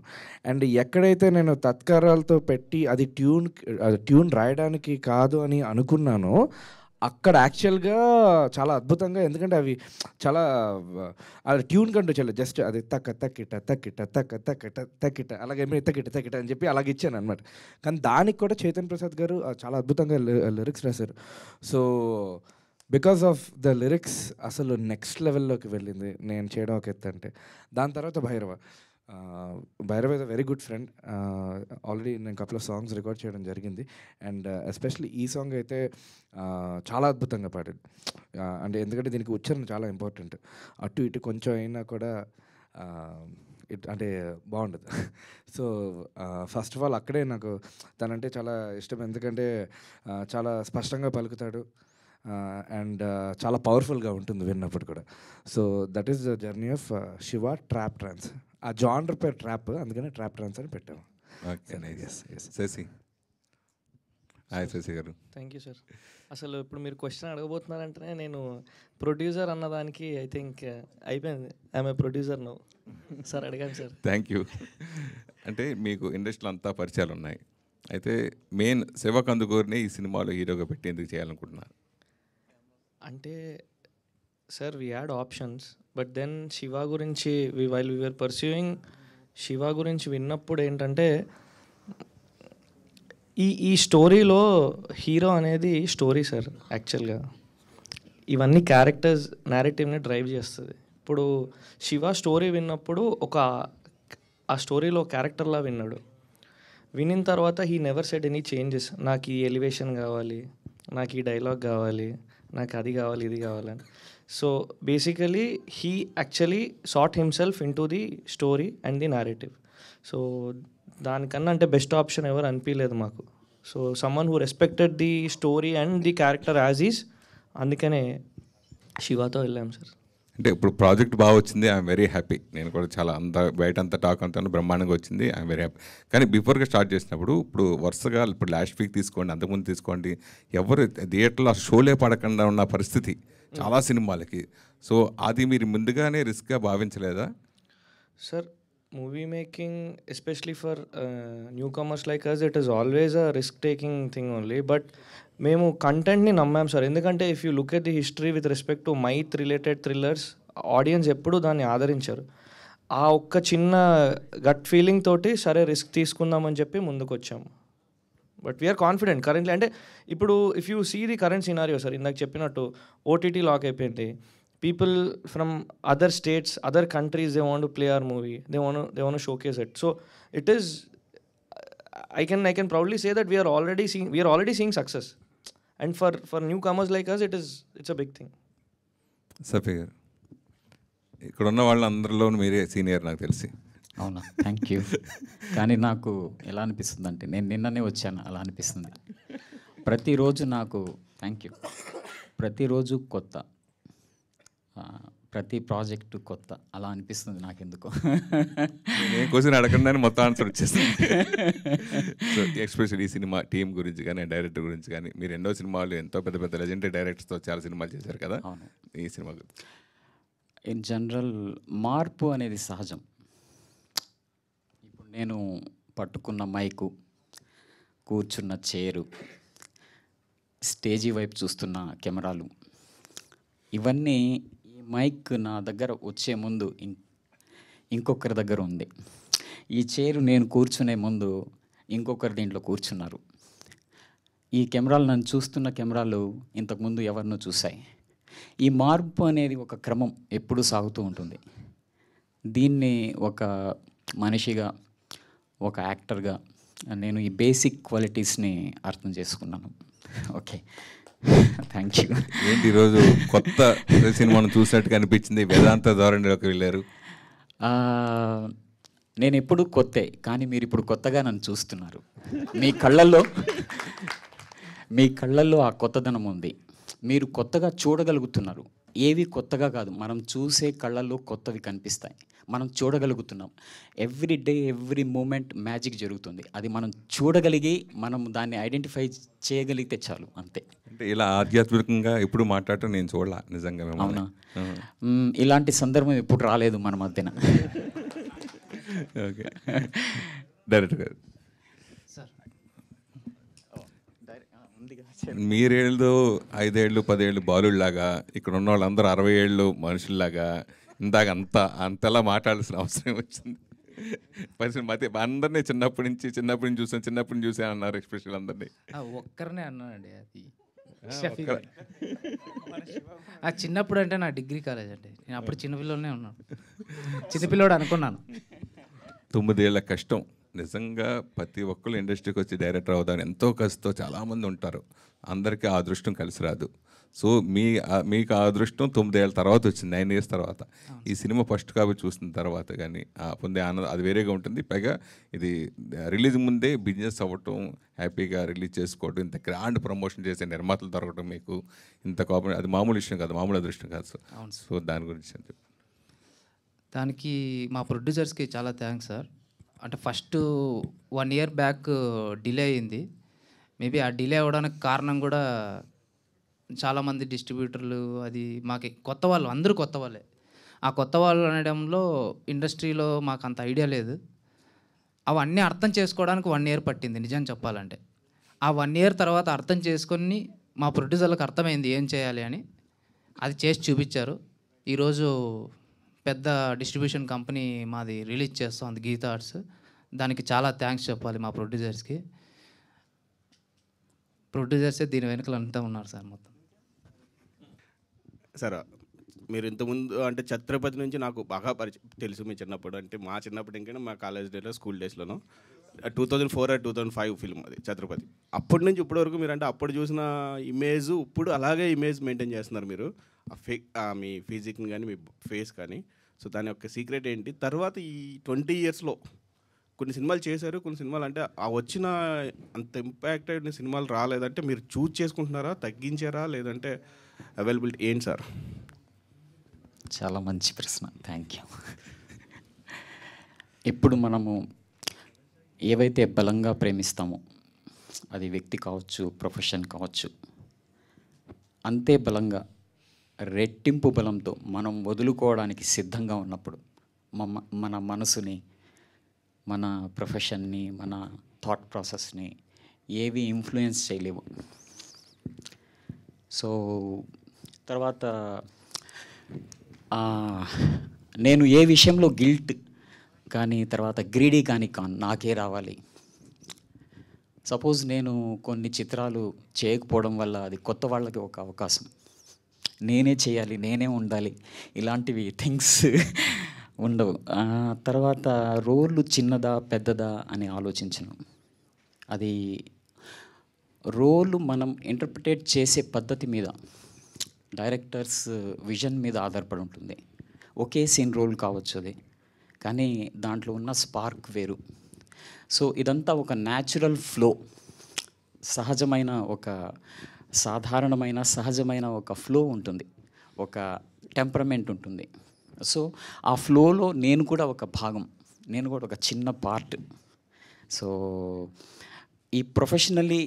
అండ్ ఎక్కడైతే నేను తత్కారాలతో పెట్టి అది ట్యూన్ రాయడానికి కాదు అని అనుకున్నానో అక్కడ యాక్చువల్గా చాలా అద్భుతంగా, ఎందుకంటే అవి చాలా అది ట్యూన్ కంటూ చాలా జస్ట్ అది తక్కిట అలాగే తక్కిట అని చెప్పి అలాగే ఇచ్చాను అనమాట. కానీ దానికి కూడా చైతన్య ప్రసాద్ గారు చాలా అద్భుతంగా లిరిక్స్ రాశారు. So because of the lyrics అసలు నెక్స్ట్ లెవెల్లోకి వెళ్ళింది. నేను చేయడం ఒక ఎత్తు అంటే దాని తర్వాత Bhairava is a very good friend. Already నేను కపుల్ ఆఫ్ సాంగ్స్ రికార్డ్ చేయడం జరిగింది. అండ్ ఎస్పెషల్లీ ఈ సాంగ్ అయితే చాలా అద్భుతంగా పాడాడు. అంటే ఎందుకంటే దీనికి ఉచ్చారణ చాలా ఇంపార్టెంట్. అటు ఇటు కొంచెం అయినా కూడా అంటే బాగుండదు. సో ఫస్ట్ ఆఫ్ ఆల్ అక్కడే నాకు తనంటే చాలా ఇష్టం. ఎందుకంటే చాలా స్పష్టంగా పలుకుతాడు అండ్ చాలా పవర్ఫుల్గా ఉంటుంది విన్నప్పుడు కూడా. So that is the journey of Shiva trap trance. ఆ జానర్ పేరు ట్రాప్, అందుకనే ట్రాప్ ట్రాన్స్ అని పెట్టాము. శశి. హాయ్ శశి గారు. Thank you sir. అసలు ఇప్పుడు మీరు క్వశ్చన్ అడగబోతున్నారంటేనే నేను ప్రొడ్యూసర్ అన్నదానికి ఐ థింక్ అయిపోయింది. I'm a producer now. Sir అడిగాను సార్. Thank you. అంటే మీకు ఇండస్ట్రీలో అంతా పరిచయాలు ఉన్నాయి. అయితే మెయిన్ శివ కందుకూరిని ఈ సినిమాలో హీరోగా పెట్టి ఎందుకు చేయాలనుకుంటున్నారు? అంటే sir we had options, but then Shiva గురించి వైల్ వీఆర్ పర్సూయింగ్ శివ గురించి విన్నప్పుడు ఏంటంటే ఈ స్టోరీలో హీరో అనేది స్టోరీ సార్. యాక్చువల్గా ఇవన్నీ క్యారెక్టర్స్ నేరేటివ్ని డ్రైవ్ చేస్తుంది. ఇప్పుడు శివ స్టోరీ విన్నప్పుడు ఆ స్టోరీలో క్యారెక్టర్లా విన్నాడు. వినిన తర్వాత he never said any changes. నాకు ఈ ఎలివేషన్ కావాలి, నాకు ఈ డైలాగ్ కావాలి, నాకు అది కావాలి, ఇది కావాలని. So basically he actually sat himself into the story and the narrative. So దానికన్నా అంటే బెస్ట్ ఆప్షన్ ఎవరు అనిపించలేదు మాకు. So someone who respected the story and the character as is, అందుకనే శివతో వెళ్ళాం సార్. అంటే ఇప్పుడు ప్రాజెక్ట్ బాగా వచ్చింది, ఐఎమ్ వెరీ హ్యాపీ. నేను కూడా చాలా బయట అంతా టాక్ అంతా బ్రహ్మాండంగా వచ్చింది, ఐఎమ్ వెరీ హ్యాపీ. కానీ బిఫోర్గా స్టార్ట్ చేసినప్పుడు ఇప్పుడు వరుసగా ఇప్పుడు లాస్ట్ వీక్ తీసుకోండి, అంతకుముందు తీసుకోండి, ఎవరు థియేటర్లో షోలే పడకుండా ఉన్న పరిస్థితి చాలా సినిమాలకి. సో అది మీరు ముందుగానే రిస్క్గా భావించలేదా? Sir movie making especially for newcomers like us it is always a risk taking thing only. But మేము కంటెంట్ని నమ్మాం సార్. ఎందుకంటే if you look at the history with respect to myth related thrillers, audience ఎప్పుడూ దాన్ని ఆదరించారు. ఆ ఒక్క చిన్న గట్ ఫీలింగ్ తోటి సరే రిస్క్ తీసుకుందామని చెప్పి ముందుకు వచ్చాము. But we're confident currently. అంటే ఇప్పుడు if you see the current scenario sir, ఇందాక చెప్పినట్టు ఓటీటీ లాక్ అయిపోయింది. People from other states, other countries, they want to play our movie, they want to showcase it. So it is I can proudly say that we are already seeing success. And for newcomers like us, it's a big thing. సఫీ గారు, ఇక్కడ ఉన్న వాళ్ళందరిలో మీరే senior నాకు తెలిసి. అవునా, thank you. కానీ నాకు ఎలా అనిపిస్తుంది అంటే, నేను నిన్ననే వచ్చాను, అలా అనిపిస్తుంది. ప్రతిరోజు నాకు థ్యాంక్ యూ. ప్రతిరోజు కొత్త, ప్రతి ప్రాజెక్టు కొత్త, అలా అనిపిస్తుంది నాకెందుకో. నేను క్వశ్చన్ అడగకుండానే మొత్తం ఆన్సర్ వచ్చేస్తుంది. సో ఎస్పెషల్లీ ఈ సినిమా టీం గురించి కానీ, డైరెక్టర్ గురించి కానీ, మీరు ఎన్నో సినిమాలు ఎంతో పెద్ద పెద్ద లెజెండరీ డైరెక్టర్స్తో చాలా సినిమాలు చేశారు కదా, ఈ సినిమా గురించి? ఇన్ జనరల్ మార్పు అనేది సహజం. ఇప్పుడు నేను పట్టుకున్న మైకు, కూర్చున్న చైరు, స్టేజీ వైపు చూస్తున్న కెమెరాలు, ఇవన్నీ ఈ మైక్ నా దగ్గర వచ్చే ముందు ఇంకొకరి దగ్గర ఉంది. ఈ చైరు నేను కూర్చునే ముందు ఇంకొకరు దీంట్లో కూర్చున్నారు. ఈ కెమెరాలు నన్ను చూస్తున్న కెమెరాలు ఇంతకుముందు ఎవరినో చూశాయి. ఈ మార్పు అనేది ఒక క్రమం ఎప్పుడూ సాగుతూ ఉంటుంది. దీన్ని ఒక మనిషిగా, ఒక యాక్టర్గా నేను ఈ బేసిక్ క్వాలిటీస్ని అర్థం చేసుకున్నాను. Okay, thank you. ఏంటి ఈరోజు కొత్త సినిమాను చూసినట్టుగా అనిపించింది, వేదాంత ధోరణిలోకి వెళ్ళారు? నేను ఎప్పుడు కొత్తే, కానీ మీరు ఇప్పుడు కొత్తగా నన్ను చూస్తున్నారు. మీ కళ్ళల్లో ఆ కొత్తదనం ఉంది. మీరు కొత్తగా చూడగలుగుతున్నారు. ఏవి కొత్తగా కాదు, మనం చూసే కళ్ళల్లో కొత్తవి కనిపిస్తాయి. మనం చూడగలుగుతున్నాం. Every day, every moment magic జరుగుతుంది. అది మనం చూడగలిగి మనం దాన్ని ఐడెంటిఫై చేయగలిగితే చాలు, అంతే. అంటే ఇలా ఆధ్యాత్మికంగా ఎప్పుడు మాట్లాడటం నేను చూడాల నిజంగా. అవునా? ఇలాంటి సందర్భం ఎప్పుడు రాలేదు మన మధ్యన. ఓకే, డైరెక్టర్ గారు, మీరేళ్ళు 5 ఏళ్ళు 10 ఏళ్ళు బాలులాగా, ఇక్కడ ఉన్న వాళ్ళందరూ 60 ఏళ్ళు మనుషుల్లాగా ఇందాక అంతలా మాట్లాడాల్సిన అవసరం వచ్చింది. పరిస్థితి మధ్య అందరినీ చిన్నప్పటి నుంచి చూసాను అన్నారు ఎక్స్ప్రెషన్ అందరినీ. ఒక్కరినే అన్నానండి. అది షఫీ గారు. చిన్నప్పుడు అంటే నా డిగ్రీ కాలేజ్ అండి, నేను అప్పుడు చిన్నపిల్లనే ఉన్నాను, చిన్నపిల్లోడు అనుకున్నాను. 9 ఏళ్ల కష్టం నిజంగా ప్రతి ఒక్కరు ఇండస్ట్రీకి వచ్చి డైరెక్టర్ అవుతారు, ఎంతో కష్టంతో చాలామంది ఉంటారు, అందరికీ ఆ అదృష్టం కలిసి రాదు. సో మీకు ఆ అదృష్టం 9 ఏళ్ళ తర్వాత వచ్చింది, 9 ఇయర్స్ తర్వాత. ఈ సినిమా ఫస్ట్ కాపీ చూసిన తర్వాత కానీ పొందే ఆనందం అది వేరేగా ఉంటుంది. పైగా ఇది రిలీజ్ ముందే బిజినెస్ అవ్వటం, హ్యాపీగా రిలీజ్ చేసుకోవడం, ఇంత గ్రాండ్ ప్రమోషన్ చేసే నిర్మాతలు దొరకడం మీకు ఇంత కోపం, అది మామూలు విషయం కాదు, మామూలు అదృష్టం కాదు. సో దాని గురించి అంటే దానికి మా ప్రొడ్యూసర్స్కి చాలా థ్యాంక్స్ సార్. అంటే ఫస్ట్ 1 ఇయర్ బ్యాక్ డిలే అయింది. మేబీ ఆ డిలే అవ్వడానికి కారణం కూడా చాలామంది డిస్ట్రిబ్యూటర్లు, అది మాకు కొత్త వాళ్ళు, అందరూ కొత్త వాళ్ళే. ఆ కొత్త వాళ్ళు అనడంలో ఇండస్ట్రీలో మాకు అంత ఐడియా లేదు. అవన్నీ అర్థం చేసుకోవడానికి 1 ఇయర్ పట్టింది నిజం చెప్పాలంటే. ఆ 1 ఇయర్ తర్వాత అర్థం చేసుకొని మా ప్రొడ్యూసర్లకు అర్థమైంది ఏం చేయాలి అని, అది చేసి చూపించారు. ఈరోజు పెద్ద డిస్ట్రిబ్యూషన్ కంపెనీ మాది రిలీజ్ చేస్తాం, గీతా ఆర్ట్స్. దానికి చాలా థ్యాంక్స్ చెప్పాలి మా ప్రొడ్యూసర్స్కి. ప్రొడ్యూసర్సే దీని వెనుకలు అంతా ఉన్నారు సార్ మొత్తం. సార్ మీరు ఇంతకుముందు అంటే ఛత్రపతి నుంచి నాకు బాగా తెలుసు మీ చిన్నప్పుడు, అంటే మా చిన్నప్పుడు ఇంకైనా మా కాలేజ్ డేలో స్కూల్ డేస్లోనూ 2004 or 2005 ఫిల్మ్ అది ఛత్రపతి. అప్పటి నుంచి ఇప్పటి వరకు మీరు అంటే అప్పుడు చూసిన ఇమేజ్ ఇప్పుడు అలాగే ఇమేజ్ మెయింటైన్ చేస్తున్నారు మీరు, మీ ఫిజిక్ని కానీ మీ ఫేస్ కానీ. సో దాని యొక్క సీక్రెట్ ఏంటి? తర్వాత ఈ 20 ఇయర్స్లో కొన్ని సినిమాలు చేశారు, కొన్ని సినిమాలు అంటే ఆ వచ్చిన అంత ఇంపాక్ట్ అయిన సినిమాలు రాలేదంటే మీరు చూజ్ చేసుకుంటున్నారా, తగ్గించారా, లేదంటే అవైలబిలిటీ ఏంటి సార్? చాలా మంచి ప్రశ్న, థ్యాంక్ యూ. ఇప్పుడు మనము ఏవైతే బలంగా ప్రేమిస్తామో, అది వ్యక్తి కావచ్చు, ప్రొఫెషన్ కావచ్చు, అంతే బలంగా రెట్టింపు బలంతో మనం వదులుకోవడానికి సిద్ధంగా ఉన్నప్పుడు మన మనసుని, మన ప్రొఫెషన్ని, మన థాట్ ప్రాసెస్ని ఏవి ఇన్ఫ్లుయెన్స్ చేయలేవు. సో తర్వాత నేను ఏ విషయంలో గిల్ట్ కానీ తర్వాత గ్రీడీ కానీ నాకే రావాలి. సపోజ్ నేను కొన్ని చిత్రాలు చేయకపోవడం వల్ల అది కొత్త వాళ్ళకి ఒక అవకాశం, నేనే చేయాలి, నేనే ఉండాలి, ఇలాంటివి థింగ్స్ ఉండవు. తర్వాత రోలు చిన్నదా పెద్దదా అని ఆలోచించను. అది రోలు మనం ఇంటర్ప్రిటేట్ చేసే పద్ధతి మీద, డైరెక్టర్స్ విజన్ మీద ఆధారపడి ఉంటుంది. ఒకే సీన్ రోల్ కావచ్చు అది, కానీ దాంట్లో ఉన్న స్పార్క్ వేరు. సో ఇదంతా ఒక న్యాచురల్ ఫ్లో, సహజమైన ఒక సాధారణమైన సహజమైన ఒక ఫ్లో ఉంటుంది, ఒక టెంపరమెంట్ ఉంటుంది. సో ఆ ఫ్లోలో నేను కూడా ఒక భాగం, నేను కూడా ఒక చిన్న పార్ట్. సో ఈ ప్రొఫెషనల్లీ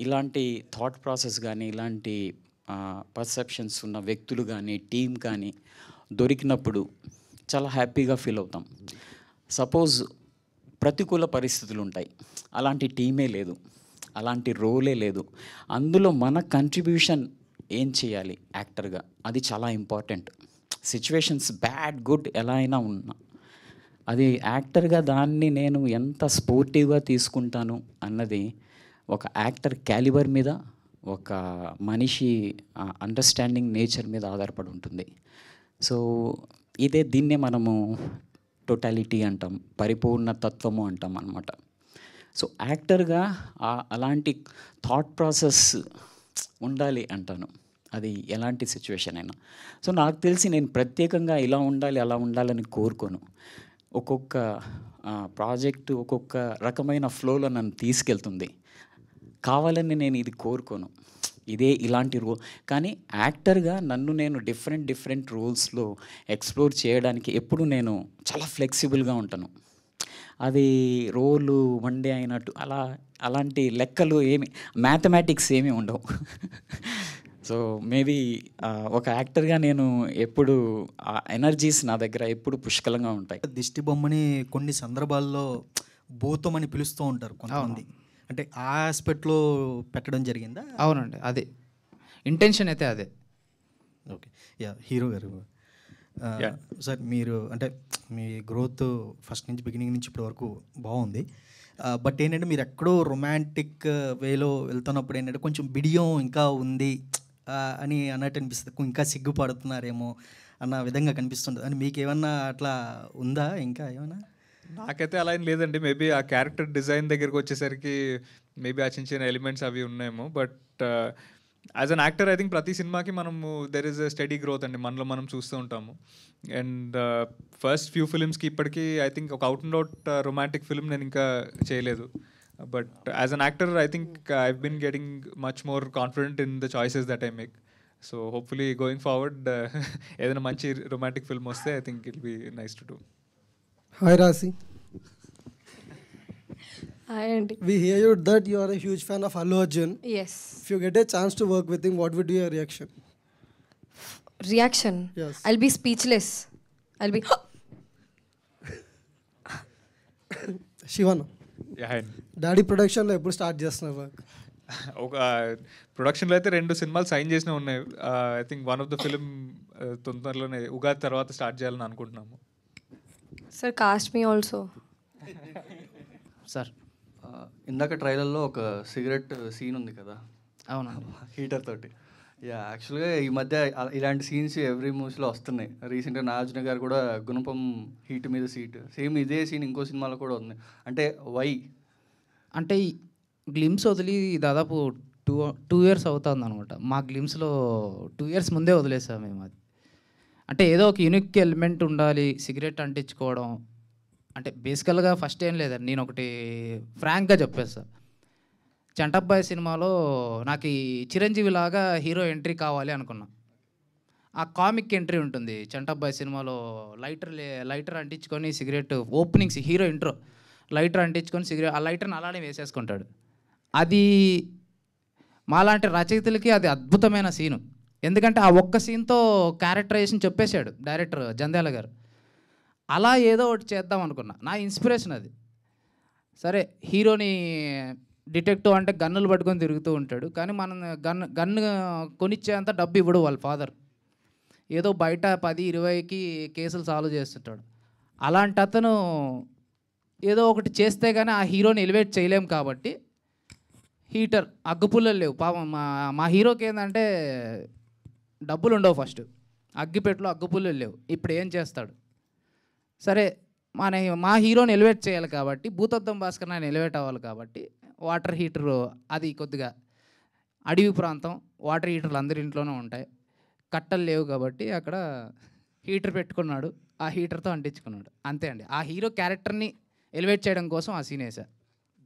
ఇలాంటి థాట్ ప్రాసెస్ కానీ, ఇలాంటి పర్సెప్షన్స్ ఉన్న వ్యక్తులు కానీ, టీం కానీ దొరికినప్పుడు చాలా హ్యాపీగా ఫీల్ అవుతాం. సపోజ్ ప్రతికూల పరిస్థితులు ఉంటాయి, అలాంటి టీమే లేదు, అలాంటి రోలే లేదు, అందులో మన కంట్రిబ్యూషన్ ఏం చేయాలి యాక్టర్గా, అది చాలా ఇంపార్టెంట్. సిచ్యువేషన్స్ బ్యాడ్ గుడ్ ఎలా అయినా ఉన్నా, అది యాక్టర్గా దాన్ని నేను ఎంత స్పోర్టివ్గా తీసుకుంటాను అన్నది ఒక యాక్టర్ క్యాలిబర్ మీద, ఒక మనిషి అండర్స్టాండింగ్ నేచర్ మీద ఆధారపడి ఉంటుంది. సో దీన్నే మనము టోటాలిటీ అంటాం, పరిపూర్ణ తత్వము అంటాం అన్నమాట. సో యాక్టర్గా అలాంటి థాట్ ప్రాసెస్ ఉండాలి అంటాను, అది ఎలాంటి సిచ్యువేషన్ అయినా. సో నాకు తెలిసి నేను ప్రత్యేకంగా ఇలా ఉండాలి అలా ఉండాలని కోరుకోను. ఒక్కొక్క ప్రాజెక్టు ఒక్కొక్క రకమైన ఫ్లోలో నన్ను తీసుకెళ్తుంది, కావాలని నేను ఇది కోరుకోను, ఇదే ఇలాంటి రోల్. కానీ యాక్టర్గా నన్ను నేను డిఫరెంట్ రోల్స్లో ఎక్స్ప్లోర్ చేయడానికి ఎప్పుడు నేను చాలా ఫ్లెక్సిబుల్గా ఉంటాను. అది రోలు వన్ డే అయినట్టు అలాంటి లెక్కలు ఏమి, మ్యాథమెటిక్స్ ఏమీ ఉండవు. సో మేబీ ఒక యాక్టర్గా నేను ఎప్పుడు ఆ ఎనర్జీస్ నా దగ్గర ఎప్పుడు పుష్కలంగా ఉంటాయి. దిష్టి బొమ్మని కొన్ని సందర్భాల్లో భూతం అని పిలుస్తూ ఉంటారు కొంతమంది, అంటే ఆ ఆస్పెక్ట్లో పెట్టడం జరిగిందా? అవునండి, అదే ఇంటెన్షన్ అయితే అదే. ఓకే, యా హీరో గారు సార్, మీరు అంటే మీ గ్రోత్ ఫస్ట్ నుంచి బిగినింగ్ నుంచి ఇప్పటి వరకు బాగుంది. బట్ ఏంటంటే మీరు ఎక్కడో రొమాంటిక్ వేలో వెళ్తున్నప్పుడు ఏంటంటే కొంచెం బిడియం ఇంకా ఉంది అని అన్నట్టు అనిపిస్తుంది, ఇంకా సిగ్గుపడుతున్నారేమో అన్న విధంగా కనిపిస్తుంటుంది. అని మీకు ఏమన్నా అట్లా ఉందా ఇంకా ఏమన్నా? నాకైతే అలా ఏం లేదండి. మేబీ ఆ క్యారెక్టర్ డిజైన్ దగ్గరికి వచ్చేసరికి మేబీ ఆ చిన్న చిన్న ఎలిమెంట్స్ అవి ఉన్నాయేమో. But as an actor I think ప్రతి సినిమాకి మనము there is a study growth అండి, మనలో మనం చూస్తూ ఉంటాము. అండ్ ఫస్ట్ ఫ్యూ ఫిలిమ్స్కి ఇప్పటికీ ఐ థింక్ ఒక out and out romantic film నేను ఇంకా చేయలేదు. But as an actor I think I been getting much more confident in the choices that I make. So hopefully going forward ఏదైనా మంచి romantic film వస్తే I think it be nice to do. Hi Rasi. Hi Andy. We hear you that you are a huge fan of Allu Arjun. Yes. If you get a chance to work with him, what would be your reaction? Reaction? Yes. I'll be speechless. I'll be... Shivana. Yeah, hi. Daddy production లో ఎప్పుడు start చేస్తున్నారు work? ఒక ప్రొడక్షన్లో అయితే 2 సినిమాలు sign చేసినా ఉన్నాయి. I think one of the film తొందరలోనే ఉగాది తర్వాత స్టార్ట్ చేయాలని అనుకుంటున్నాము. Sir, cast me also. Sir ఇందాక ట్రైలర్లో ఒక సిగరెట్ సీన్ ఉంది కదా, అవునండి, హీటర్ తోటి. యాక్చువల్గా ఈ మధ్య ఇలాంటి సీన్స్ ఎవ్రీ మూవీస్లో వస్తున్నాయి. రీసెంట్గా నాగార్జున గారు కూడా గుణపం హీట్ మీద సీట్, సేమ్ ఇదే సీన్ ఇంకో సినిమాలో కూడా ఉంది. అంటే వై? అంటే ఈ గ్లిమ్స్ వదిలి దాదాపు 2 years అవుతుంది అనమాట. మా గ్లిమ్స్లో 2 years ముందే వదిలేసాం మేము. అది అంటే ఏదో ఒక యూనిక్ ఎలిమెంట్ ఉండాలి, సిగరెట్ అంటించుకోవడం. అంటే బేసికల్గా ఫస్ట్ ఏం లేదండి, నేను ఒకటి ఫ్రాంక్గా చెప్పేస్తా. చంటబ్బాయి సినిమాలో నాకు ఈ చిరంజీవి లాగా హీరో ఎంట్రీ కావాలి అనుకున్నా. ఆ కామిక్ ఎంట్రీ ఉంటుంది చంటబ్బాయి సినిమాలో. లైటర్ అంటించుకొని cigarette openings, hero intro lighter అంటించుకొని సిగరెట్, ఆ లైటర్ని అలానే వేసేసుకుంటాడు. అది మాలాంటి రచయితలకి అది అద్భుతమైన సీను. ఎందుకంటే ఆ ఒక్క సీన్తో క్యారెక్టరైజేషన్ చెప్పేశాడు డైరెక్టర్ జంధ్యాల గారు. అలా ఏదో ఒకటి చేద్దాం అనుకున్నా, నా ఇన్స్పిరేషన్ అది. సరే, హీరోని డిటెక్టివ్ అంటే గన్నులు పట్టుకొని తిరుగుతూ ఉంటాడు, కానీ మనం గన్ను కొనిచ్చేంత డబ్బు ఇవ్వడు వాళ్ళ ఫాదర్. ఏదో బయట 10-20కి కేసులు సాల్వ్ చేస్తుంటాడు. అలాంటి అతను ఏదో ఒకటి చేస్తే కానీ ఆ హీరోని ఎలివేట్ చేయలేం కాబట్టి హీటర్, అగ్గిపుల్లలు లేవు పాపం. మా హీరోకి ఏంటంటే డబ్బులు ఉండవు, ఫస్ట్ అగ్గిపెట్టలో అగ్గిపుల్లలు లేవు. ఇప్పుడు ఏం చేస్తాడు? సరే, మా హీరోని ఎలివేట్ చేయాలి కాబట్టి, భూతద్దం భాస్కర్ ఆయన ఎలివేట్ అవ్వాలి కాబట్టి వాటర్ హీటరు, అది కొద్దిగా అడవి ప్రాంతం, వాటర్ హీటర్లు అందరి ఇంట్లోనే ఉంటాయి, కట్టలు లేవు కాబట్టి అక్కడ హీటర్ పెట్టుకున్నాడు, ఆ హీటర్తో అంటించుకున్నాడు. అంతే అండి. ఆ హీరో క్యారెక్టర్ని ఎలివేట్ చేయడం కోసం ఆ సీన్ వేసా.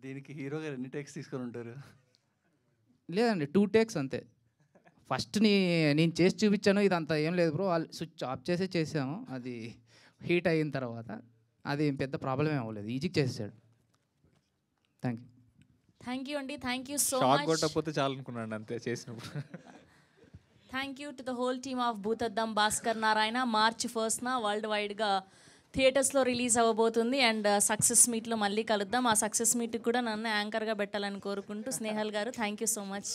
దీనికి హీరో గారు ఎన్ని టేక్స్ తీసుకొని ఉంటారు? లేదండి, 2 takes అంతే. ఫస్ట్ నేను చేసి చూపించాను, ఇదంతా ఏం లేదు బ్రో, వాళ్ళు స్విచ్ ఆఫ్ చేసే చేసాము. అది హీట్ అయిన తర్వాత అది పెద్ద ప్రాబ్లం ఏం అవ్వలేదు, ఈజీగా చేసేసాడు. థ్యాంక్ యూ అండి, thank you so shock much. కొట్టకపోతే చాలు అనుకున్నాను అంతే చేసినప్పుడు. Thank you to the whole team of Bhoothaddam Bhaskar Narayana. March 1st world వైడ్గా థియేటర్స్లో రిలీజ్ అవ్వబోతుంది. అండ్ సక్సెస్ మీట్లో మళ్ళీ కలుద్దాం. ఆ సక్సెస్ మీట్కి కూడా నన్ను యాంకర్గా పెట్టాలని కోరుకుంటూ స్నేహల్ గారు, థ్యాంక్ యూ సో మచ్.